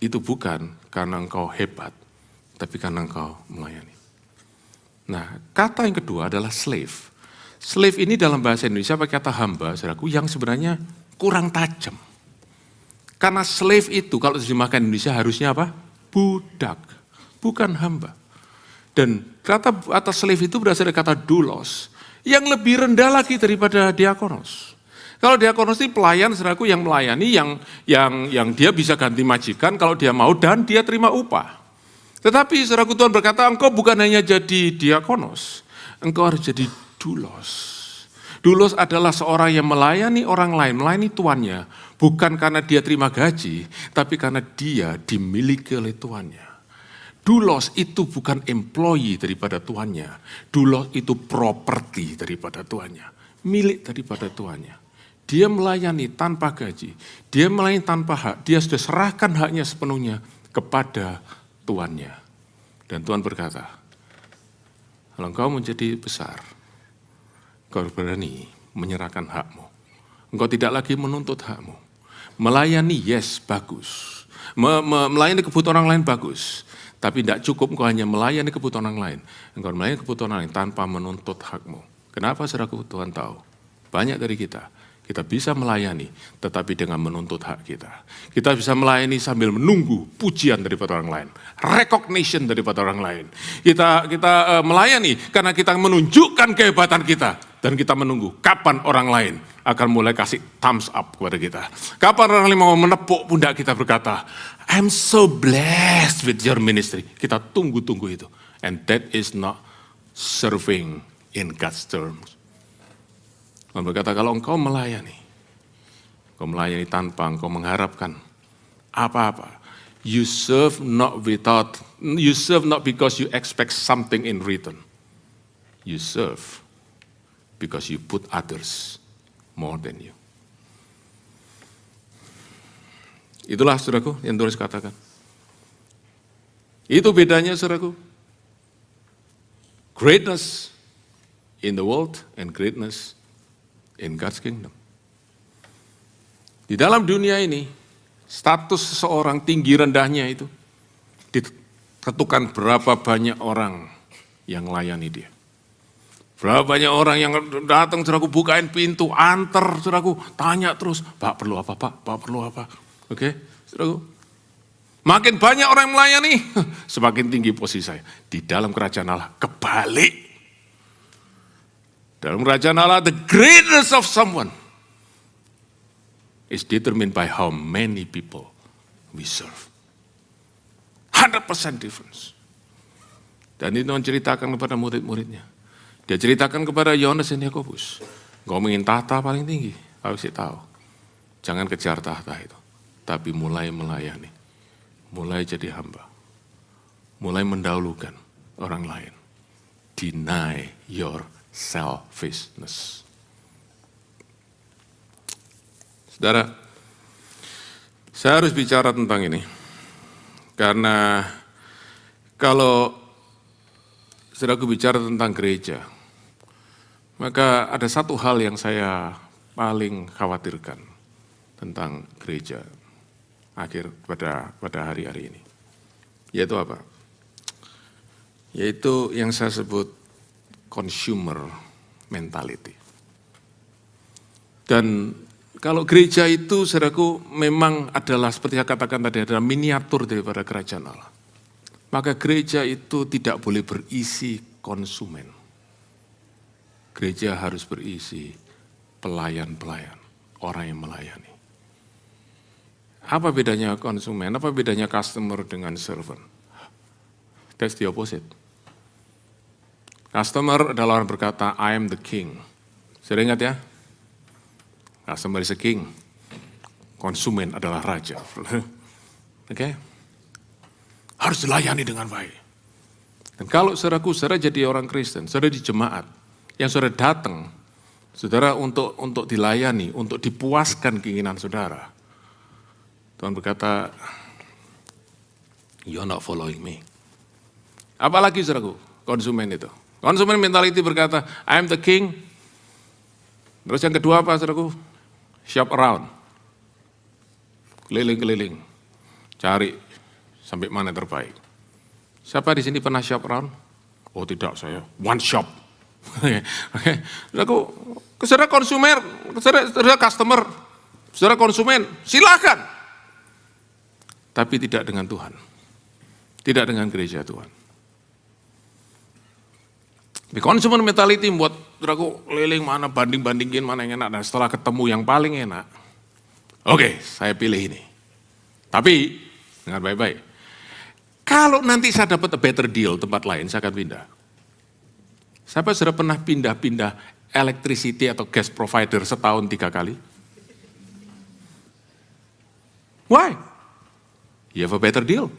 Itu bukan karena engkau hebat, tapi karena engkau melayani. Nah, kata yang kedua adalah slave. Slave ini dalam bahasa Indonesia pakai kata hamba, saudaraku, yang sebenarnya kurang tajam. Karena slave itu kalau terjemahkan Indonesia harusnya apa? Budak, bukan hamba. Dan kata slave itu berasal dari kata doulos, yang lebih rendah lagi daripada diakonos. Kalau diakonos ini pelayan, saudaraku, yang melayani, yang dia bisa ganti majikan kalau dia mau dan dia terima upah. Tetapi saudaraku, Tuhan berkata, engkau bukan hanya jadi diakonos, engkau harus jadi doulos. Doulos adalah seorang yang melayani orang lain, melayani tuannya, bukan karena dia terima gaji, tapi karena dia dimiliki oleh tuannya. Doulos itu bukan employee daripada tuannya, doulos itu properti daripada tuannya, milik daripada tuannya. Dia melayani tanpa gaji, dia melayani tanpa hak, dia sudah serahkan haknya sepenuhnya kepada tuannya. Dan Tuhan berkata, kalau engkau menjadi besar, engkau berani menyerahkan hakmu. Engkau tidak lagi menuntut hakmu. Melayani, yes, bagus. Melayani kebutuhan orang lain bagus. Tapi tidak cukup engkau hanya melayani kebutuhan orang lain. Engkau melayani kebutuhan orang lain tanpa menuntut hakmu. Kenapa saudaraku? Tuhan tahu. Banyak dari kita bisa melayani tetapi dengan menuntut hak kita. Kita bisa melayani sambil menunggu pujian daripada orang lain. Recognition daripada orang lain. Kita melayani karena kita menunjukkan kehebatan kita. Dan kita menunggu kapan orang lain akan mulai kasih thumbs up kepada kita. Kapan orang lain mau menepuk pundak kita berkata, I'm so blessed with your ministry. Kita tunggu-tunggu itu. And that is not serving in God's terms. Allah berkata, kalau engkau melayani tanpa engkau mengharapkan apa-apa. You serve not because you expect something in return. You serve because you put others more than you. Itulah saudaraku yang tulis katakan. Itu bedanya saudaraku. Greatness in the world and greatness in God's kingdom. Di dalam dunia ini, status seseorang tinggi rendahnya itu ditentukan berapa banyak orang yang layani dia. Berapa banyak orang yang datang, saudaraku, bukain pintu, antar, saudaraku, tanya terus, Pak perlu apa, Pak? Pak perlu apa? Oke, saudaraku. Makin banyak orang yang melayani, semakin tinggi posisi saya. Di dalam kerajaan Allah, kebalik. Dalam kerajaan Allah, the greatness of someone is determined by how many people we serve. 100% difference. Dan itu menceritakan kepada murid-muridnya. Dia ceritakan kepada Yohanes dan Yakobus. Kau ingin tahta paling tinggi, harus tahu. Jangan kejar tahta itu. Tapi mulai melayani. Mulai jadi hamba. Mulai mendahulukan orang lain. Deny your selfishness. Saudara, saya harus bicara tentang ini. Karena kalau saudaraku bicara tentang gereja, maka ada satu hal yang saya paling khawatirkan tentang gereja akhir pada hari-hari ini. Yaitu apa? Yaitu yang saya sebut consumer mentality. Dan kalau gereja itu, saudaraku, memang adalah seperti saya katakan tadi, adalah miniatur daripada kerajaan Allah. Maka gereja itu tidak boleh berisi konsumen. Gereja harus berisi pelayan-pelayan, orang yang melayani. Apa bedanya konsumen, apa bedanya customer dengan servant? That's the opposite. Customer adalah orang berkata, I am the king. Sudah ingat ya? Customer is a king. Konsumen adalah raja. Oke? Harus dilayani dengan baik. Dan kalau saudaraku, saudara jadi orang Kristen, saudara di jemaat, yang saudara datang, saudara untuk dilayani, untuk dipuaskan keinginan saudara. Tuhan berkata, you're not following me. Apalagi saudaraku, konsumen itu. Konsumen mentality berkata, I am the king. Terus yang kedua apa saudaraku? Shop around. Keliling-keliling. Cari sampai mana terbaik. Siapa di sini pernah shop around? Oh tidak, saya one shop. Oke. Saudaraku, saudara konsumer, saudara customer, saudara konsumen, silakan. Tapi tidak dengan Tuhan. Tidak dengan gereja Tuhan. Di consumer mentality membuat saudaraku keliling mana, banding-bandingin mana yang enak. Dan setelah ketemu yang paling enak, oke, saya pilih ini. Tapi, dengar baik-baik. Kalau nanti saya dapat a better deal tempat lain, saya akan pindah. Siapa sudah pernah pindah-pindah electricity atau gas provider setahun 3 kali? Why? You have a better deal.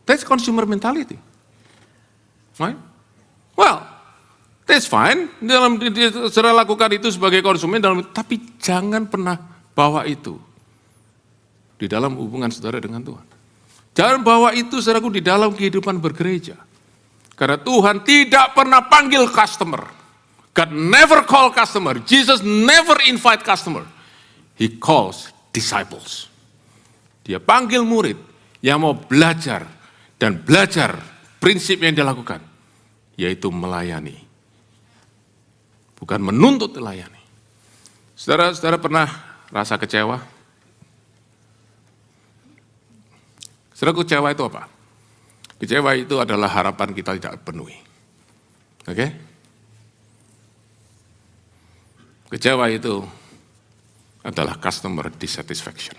That's consumer mentality. Right? Well, that's fine. Saudara lakukan itu sebagai konsumen, tapi jangan pernah bawa itu di dalam hubungan saudara dengan Tuhan. Jangan bawa itu, saudaraku, di dalam kehidupan bergereja. Karena Tuhan tidak pernah panggil customer. God never call customer. Jesus never invite customer. He calls disciples. Dia panggil murid yang mau belajar dan belajar prinsip yang dia lakukan, yaitu melayani. Bukan menuntut melayani. Saudara pernah rasa kecewa? Saudara, kecewa itu apa? Kecewa itu adalah harapan kita tidak penuhi. Oke? Kecewa itu adalah customer dissatisfaction.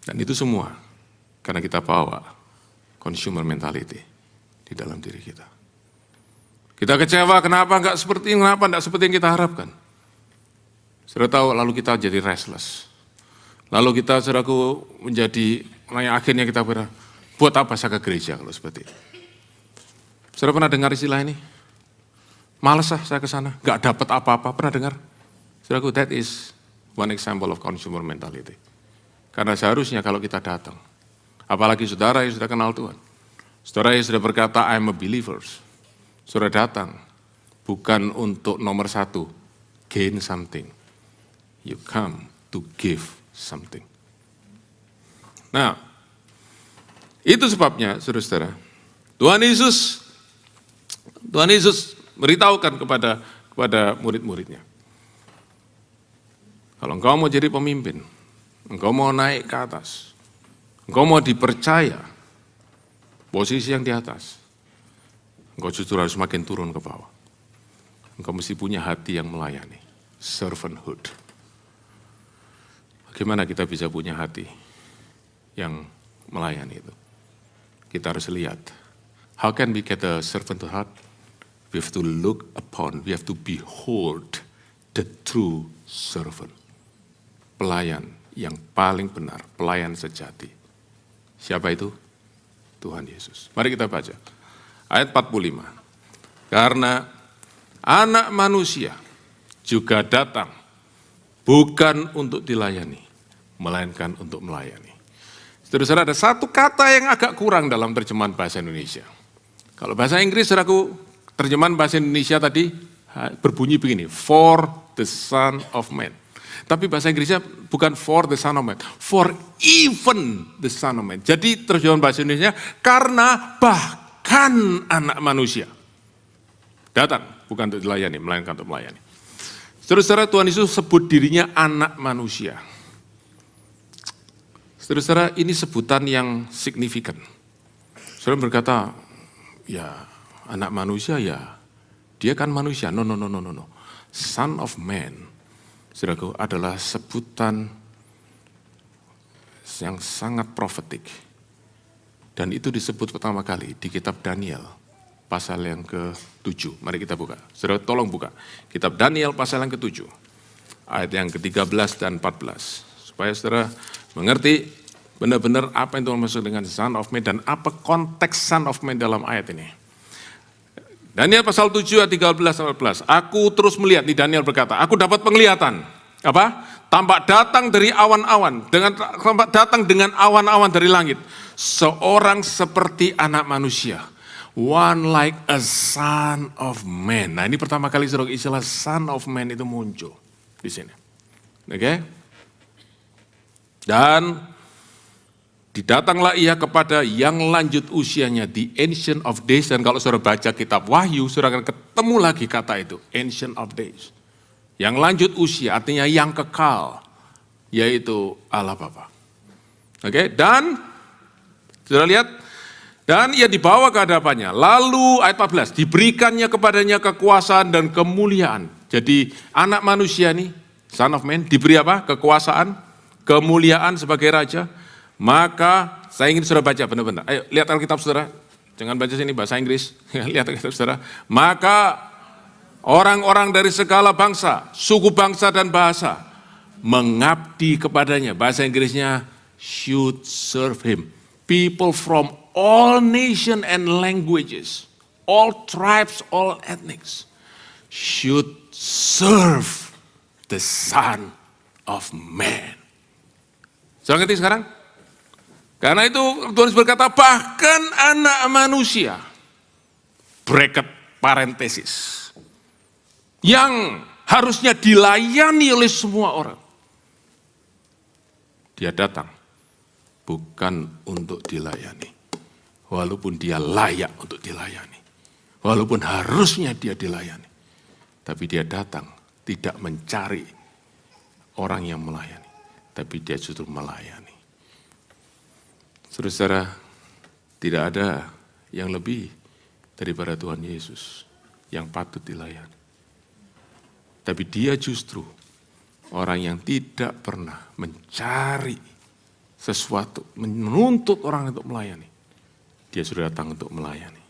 Dan itu semua karena kita bawa consumer mentality di dalam diri kita. Kita kecewa, kenapa enggak seperti ini, kenapa enggak seperti yang kita harapkan. Saudara tahu, lalu kita jadi restless. Lalu kita, saudaraku, menjadi orang yang akhirnya kita berkata, buat apa saya ke gereja kalau seperti itu. Saudara pernah dengar istilah ini? Males saya ke sana, enggak dapat apa-apa, pernah dengar? Saudaraku, that is one example of consumer mentality. Karena seharusnya kalau kita datang, apalagi saudara yang sudah kenal Tuhan, saudara yang sudah berkata, I'm a believer, saudara datang bukan untuk nomor satu, gain something. You come to give something. Nah, itu sebabnya, saudara-saudara, Tuhan Yesus beritahukan kepada murid-muridnya, kalau engkau mau jadi pemimpin, engkau mau naik ke atas, engkau mau dipercaya posisi yang di atas, engkau justru harus makin turun ke bawah. Engkau mesti punya hati yang melayani, servanthood. Bagaimana kita bisa punya hati yang melayani itu? Kita harus lihat, how can we get a servanthood heart? We have to look upon, we have to behold the true servant. Pelayan yang paling benar, pelayan sejati. Siapa itu? Tuhan Yesus. Mari kita baca. Ayat 45. Karena anak manusia juga datang bukan untuk dilayani, melainkan untuk melayani. Saudara, ada satu kata yang agak kurang dalam terjemahan bahasa Indonesia. Kalau bahasa Inggris, saudaraku, terjemahan bahasa Indonesia tadi berbunyi begini, for the Son of Man. Tapi bahasa Inggrisnya bukan for the Son of Man, for even the Son of Man. Jadi terjemahan bahasa Indonesia, karena bahkan anak manusia datang, bukan untuk dilayani, melainkan untuk melayani. Saudara-saudara, Tuhan Yesus sebut dirinya anak manusia. Saudara-saudara, ini sebutan yang signifikan. Saudara berkata, ya anak manusia ya, dia kan manusia. No. Son of Man, saudaraku, adalah sebutan yang sangat profetik. Dan itu disebut pertama kali di kitab Daniel, pasal yang ke-7. Mari kita buka. Saudara tolong buka. Kitab Daniel pasal yang ke-7. Ayat yang ke-13 dan 14. Supaya saudara mengerti benar-benar apa yang Tuhan maksud dengan Son of Man dan apa konteks Son of Man dalam ayat ini. Daniel pasal 7 ayat 13-14. Aku terus melihat, nih Daniel berkata, aku dapat penglihatan. Apa? Tampak datang dari awan-awan, tampak datang dengan awan-awan dari langit. Seorang seperti anak manusia. One like a son of man. Nah ini pertama kali istilah son of man itu muncul di sini. Oke? Dan didatanglah ia kepada yang lanjut usianya, the ancient of days. Dan kalau saudara baca kitab Wahyu, saudara akan ketemu lagi kata itu, ancient of days. Yang lanjut usia, artinya yang kekal, yaitu Allah Bapa. Oke, dan saudara lihat, dan ia dibawa ke hadapannya. Lalu ayat 14, diberikannya kepadanya kekuasaan dan kemuliaan. Jadi anak manusia nih, Son of Man, diberi apa? Kekuasaan, kemuliaan sebagai raja. Maka saya ingin saudara baca benar-benar. Ayo lihat Alkitab saudara. Jangan baca sini bahasa Inggris. Lihat Alkitab saudara. Maka orang-orang dari segala bangsa, suku bangsa dan bahasa mengabdi kepadanya. Bahasa Inggrisnya should serve him. People from all nation and languages, all tribes, all ethnics should serve the Son of Man. Saudara ngerti sekarang? Karena itu Tuhan berkata bahkan anak manusia, bracket parentesis, yang harusnya dilayani oleh semua orang. Dia datang bukan untuk dilayani. Walaupun dia layak untuk dilayani. Walaupun harusnya dia dilayani. Tapi dia datang tidak mencari orang yang melayani. Tapi dia justru melayani. Saudara-saudara, tidak ada yang lebih daripada Tuhan Yesus yang patut dilayani. Tapi dia justru orang yang tidak pernah mencari sesuatu, menuntut orang untuk melayani. Dia sudah datang untuk melayani.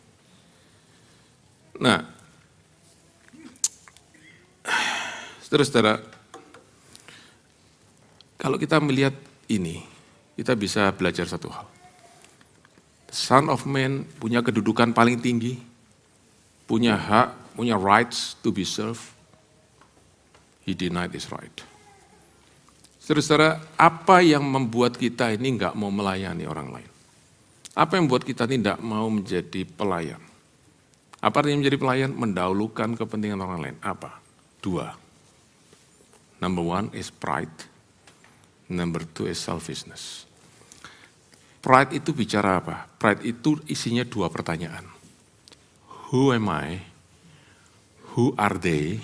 Nah, saudara-saudara, kalau kita melihat ini, kita bisa belajar satu hal. Son of Man punya kedudukan paling tinggi, punya hak, punya rights to be served. He denied his right. Saudara-saudara, apa yang membuat kita ini enggak mau melayani orang lain? Apa yang membuat kita tidak mau menjadi pelayan? Apa artinya menjadi pelayan? Mendahulukan kepentingan orang lain. Apa? 2. Number 1 is pride. Number 2 is selfishness. Pride itu bicara apa? Pride itu isinya 2 pertanyaan. Who am I? Who are they?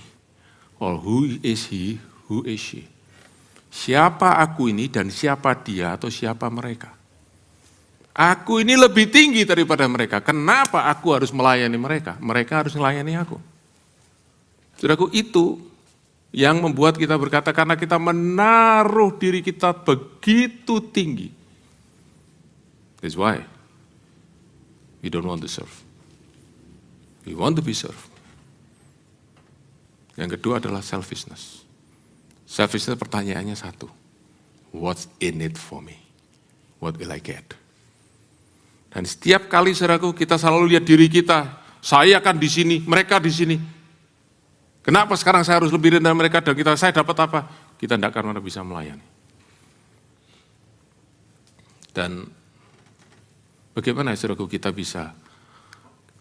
Or who is he? Who is she? Siapa aku ini dan siapa dia atau siapa mereka? Aku ini lebih tinggi daripada mereka. Kenapa aku harus melayani mereka? Mereka harus melayani aku. Saudaraku, itu yang membuat kita berkata karena kita menaruh diri kita begitu tinggi. That's why we don't want to serve. We want to be served. Yang kedua adalah selfishness. Selfishness pertanyaannya satu. What's in it for me? What will I get? Dan setiap kali saudaraku kita selalu lihat diri kita, saya akan di sini, mereka di sini. Kenapa sekarang saya harus lebih rendah mereka dan saya dapat apa? Kita tidak akan bisa melayani. Dan bagaimana saudaraku kita bisa,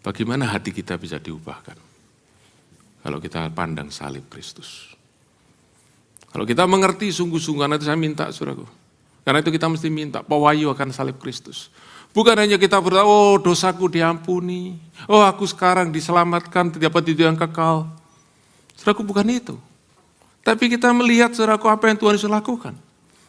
bagaimana hati kita bisa diubahkan? Kalau kita pandang salib Kristus. Kalau kita mengerti sungguh-sungguh, karena itu saya minta saudaraku. Karena itu kita mesti minta pewayu akan salib Kristus. Bukan hanya kita berkata, oh dosaku diampuni, oh aku sekarang diselamatkan, dapat hidup yang kekal. Saudaraku, bukan itu. Tapi kita melihat saudaraku apa yang Tuhan Yesus lakukan.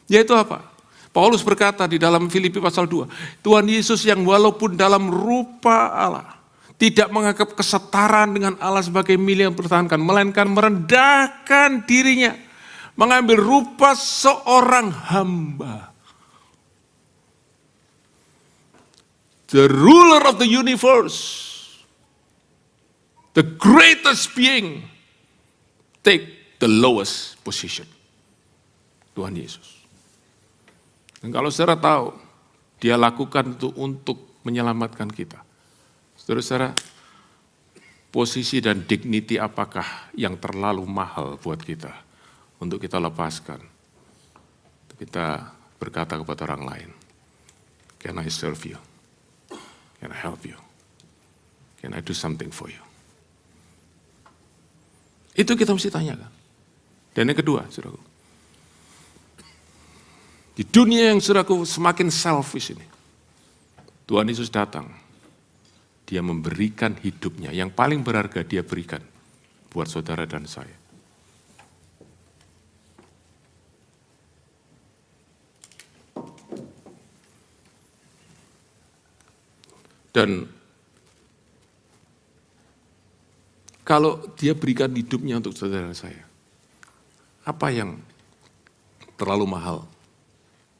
Yaitu apa? Paulus berkata di dalam Filipi pasal 2, Tuhan Yesus yang walaupun dalam rupa Allah, tidak menganggap kesetaraan dengan Allah sebagai milik yang dipertahankan, melainkan merendahkan dirinya, mengambil rupa seorang hamba. The ruler of the universe, the greatest being, take the lowest position. Tuhan Yesus. Dan kalau saudara tahu, dia lakukan itu untuk menyelamatkan kita. Saudara-saudara, posisi dan dignity apakah yang terlalu mahal buat kita untuk kita lepaskan? Untuk kita berkata kepada orang lain, can I serve you? Can I help you? Can I do something for you? Itu kita mesti tanyakan. Dan yang kedua, saudaraku, di dunia yang saudaraku semakin selfish ini, Tuhan Yesus datang. Dia memberikan hidupnya, yang paling berharga dia berikan buat saudara dan saya. Dan kalau dia berikan hidupnya untuk saudara saya, apa yang terlalu mahal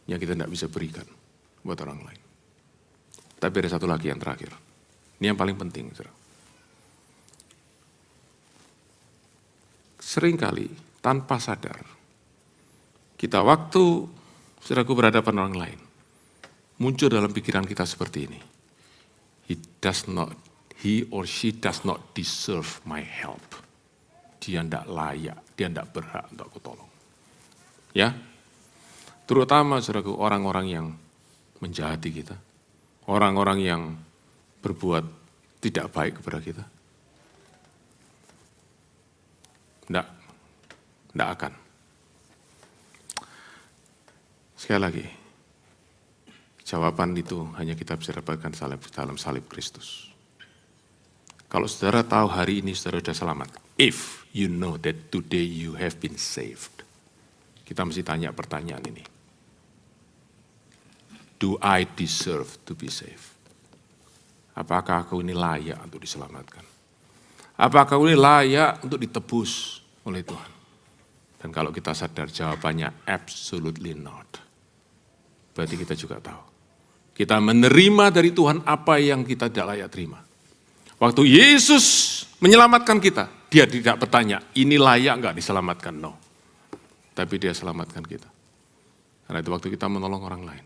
yang kita tidak bisa berikan buat orang lain? Tapi ada satu lagi yang terakhir. Ini yang paling penting. Seringkali tanpa sadar, kita waktu saudaraku berhadapan orang lain, muncul dalam pikiran kita seperti ini. He or she does not deserve my help. Dia tidak layak, dia tidak berhak untuk aku tolong. Ya, terutama saudaraku orang-orang yang menjahati kita, orang-orang yang berbuat tidak baik kepada kita. Tidak akan. Sekali lagi, jawaban itu hanya kita bisa dapatkan dalam salib Kristus. Kalau saudara tahu hari ini saudara sudah selamat, if you know that today you have been saved, kita mesti tanya pertanyaan ini. Do I deserve to be saved? Apakah aku ini layak untuk diselamatkan? Apakah aku ini layak untuk ditebus oleh Tuhan? Dan kalau kita sadar jawabannya absolutely not. Berarti kita juga tahu. Kita menerima dari Tuhan apa yang kita tidak layak terima. Waktu Yesus menyelamatkan kita, dia tidak bertanya, ini layak enggak diselamatkan? No. Tapi dia selamatkan kita. Karena itu waktu kita menolong orang lain,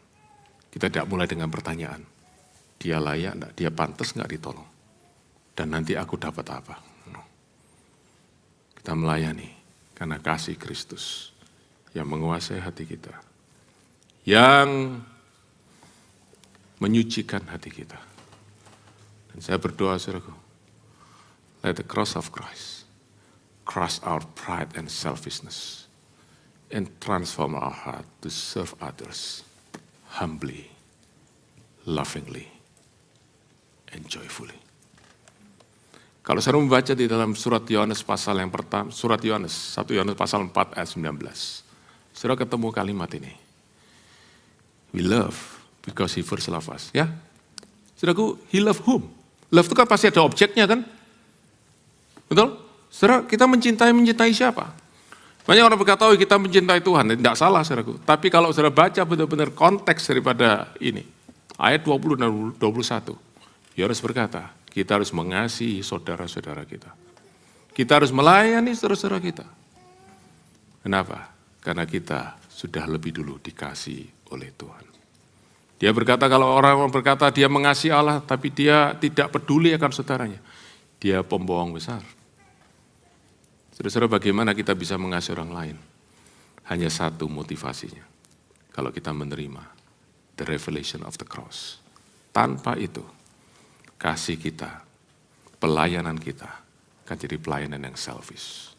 kita tidak mulai dengan pertanyaan, dia layak enggak, dia pantas enggak ditolong? Dan nanti aku dapat apa? No. Kita melayani karena kasih Kristus yang menguasai hati kita, yang menyucikan hati kita. Dan saya berdoa, saudaraku, let the cross of Christ crush our pride and selfishness and transform our heart to serve others humbly, lovingly, and joyfully. Kalau saya membaca di dalam surat Yohanes pasal yang pertama, surat Yohanes, 1 Yohanes pasal 4 ayat 19, saudara ketemu kalimat ini. We love because he first loved us. Ya, saudaraku, he love whom? Love itu kan pasti ada objeknya kan? Betul? Saudara, kita mencintai siapa? Banyak orang berkata, oh kita mencintai Tuhan. Tidak salah, saudaraku. Tapi kalau saudara baca benar-benar konteks daripada ini, ayat 20 dan 21, Yohanes berkata, kita harus mengasihi saudara-saudara kita. Kita harus melayani saudara-saudara kita. Kenapa? Karena kita sudah lebih dulu dikasihi oleh Tuhan. Dia berkata kalau orang berkata dia mengasihi Allah tapi dia tidak peduli akan saudaranya, dia pembohong besar. Saudara-saudara, bagaimana kita bisa mengasihi orang lain? Hanya satu motivasinya. Kalau kita menerima the revelation of the cross. Tanpa itu, kasih kita, pelayanan kita akan jadi pelayanan yang selfish.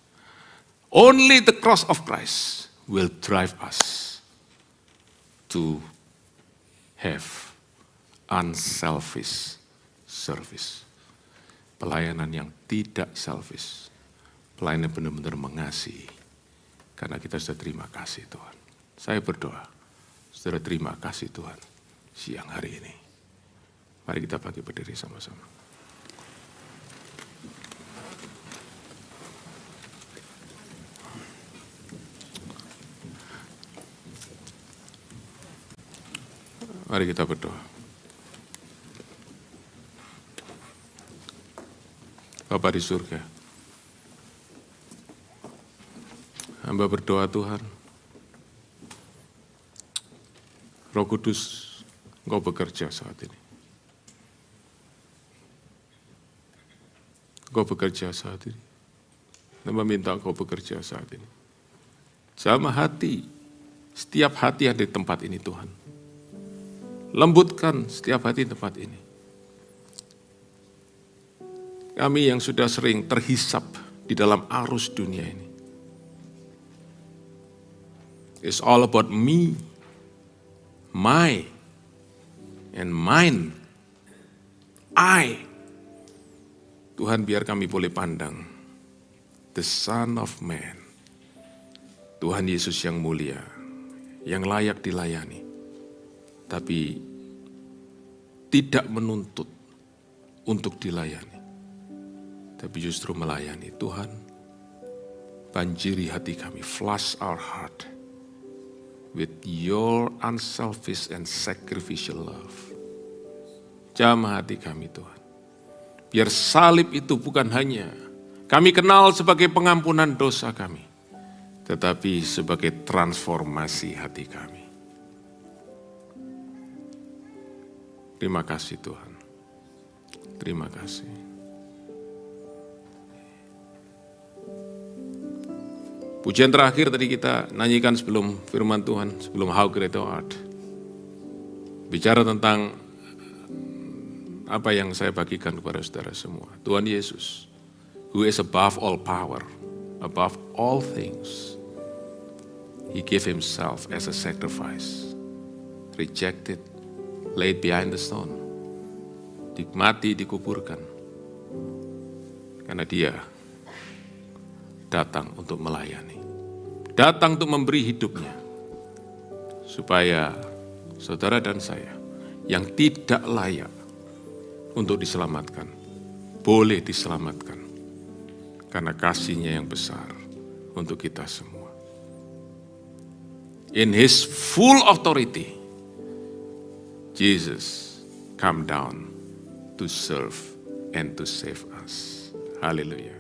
Only the cross of Christ will drive us to have unselfish service. Pelayanan yang tidak selfish. Pelayanan benar-benar mengasihi. Karena kita sudah terima kasih Tuhan. Saya berdoa, saudara terima kasih Tuhan siang hari ini. Mari kita bangkit berdiri sama-sama. Mari kita berdoa. Bapa di surga, hamba berdoa Tuhan, Roh Kudus, Engkau bekerja saat ini. Engkau bekerja saat ini. Hamba minta Engkau bekerja saat ini. Sama hati, setiap hati yang di tempat ini Tuhan. Lembutkan setiap hati di tempat ini. Kami yang sudah sering terhisap di dalam arus dunia ini. It's all about me, my, and mine. I. Tuhan biar kami boleh pandang the Son of Man. Tuhan Yesus yang mulia, yang layak dilayani. Tapi tidak menuntut untuk dilayani. Tapi justru melayani. Tuhan, banjiri hati kami, flush our heart with your unselfish and sacrificial love. Jamah hati kami Tuhan. Biar salib itu bukan hanya kami kenal sebagai pengampunan dosa kami, tetapi sebagai transformasi hati kami. Terima kasih Tuhan. Terima kasih. Pujian terakhir tadi kita nyanyikan sebelum firman Tuhan, sebelum How Great Thou Art. Bicara tentang apa yang saya bagikan kepada saudara semua. Tuhan Yesus, who is above all power, above all things. He gave himself as a sacrifice. rejected, laid behind the stone. Mati, dikuburkan. Karena dia datang untuk melayani. Datang untuk memberi hidupnya. Supaya saudara dan saya yang tidak layak untuk diselamatkan, boleh diselamatkan. Karena kasih-Nya yang besar untuk kita semua. In His full authority, Jesus come down to serve and to save us. Haleluya.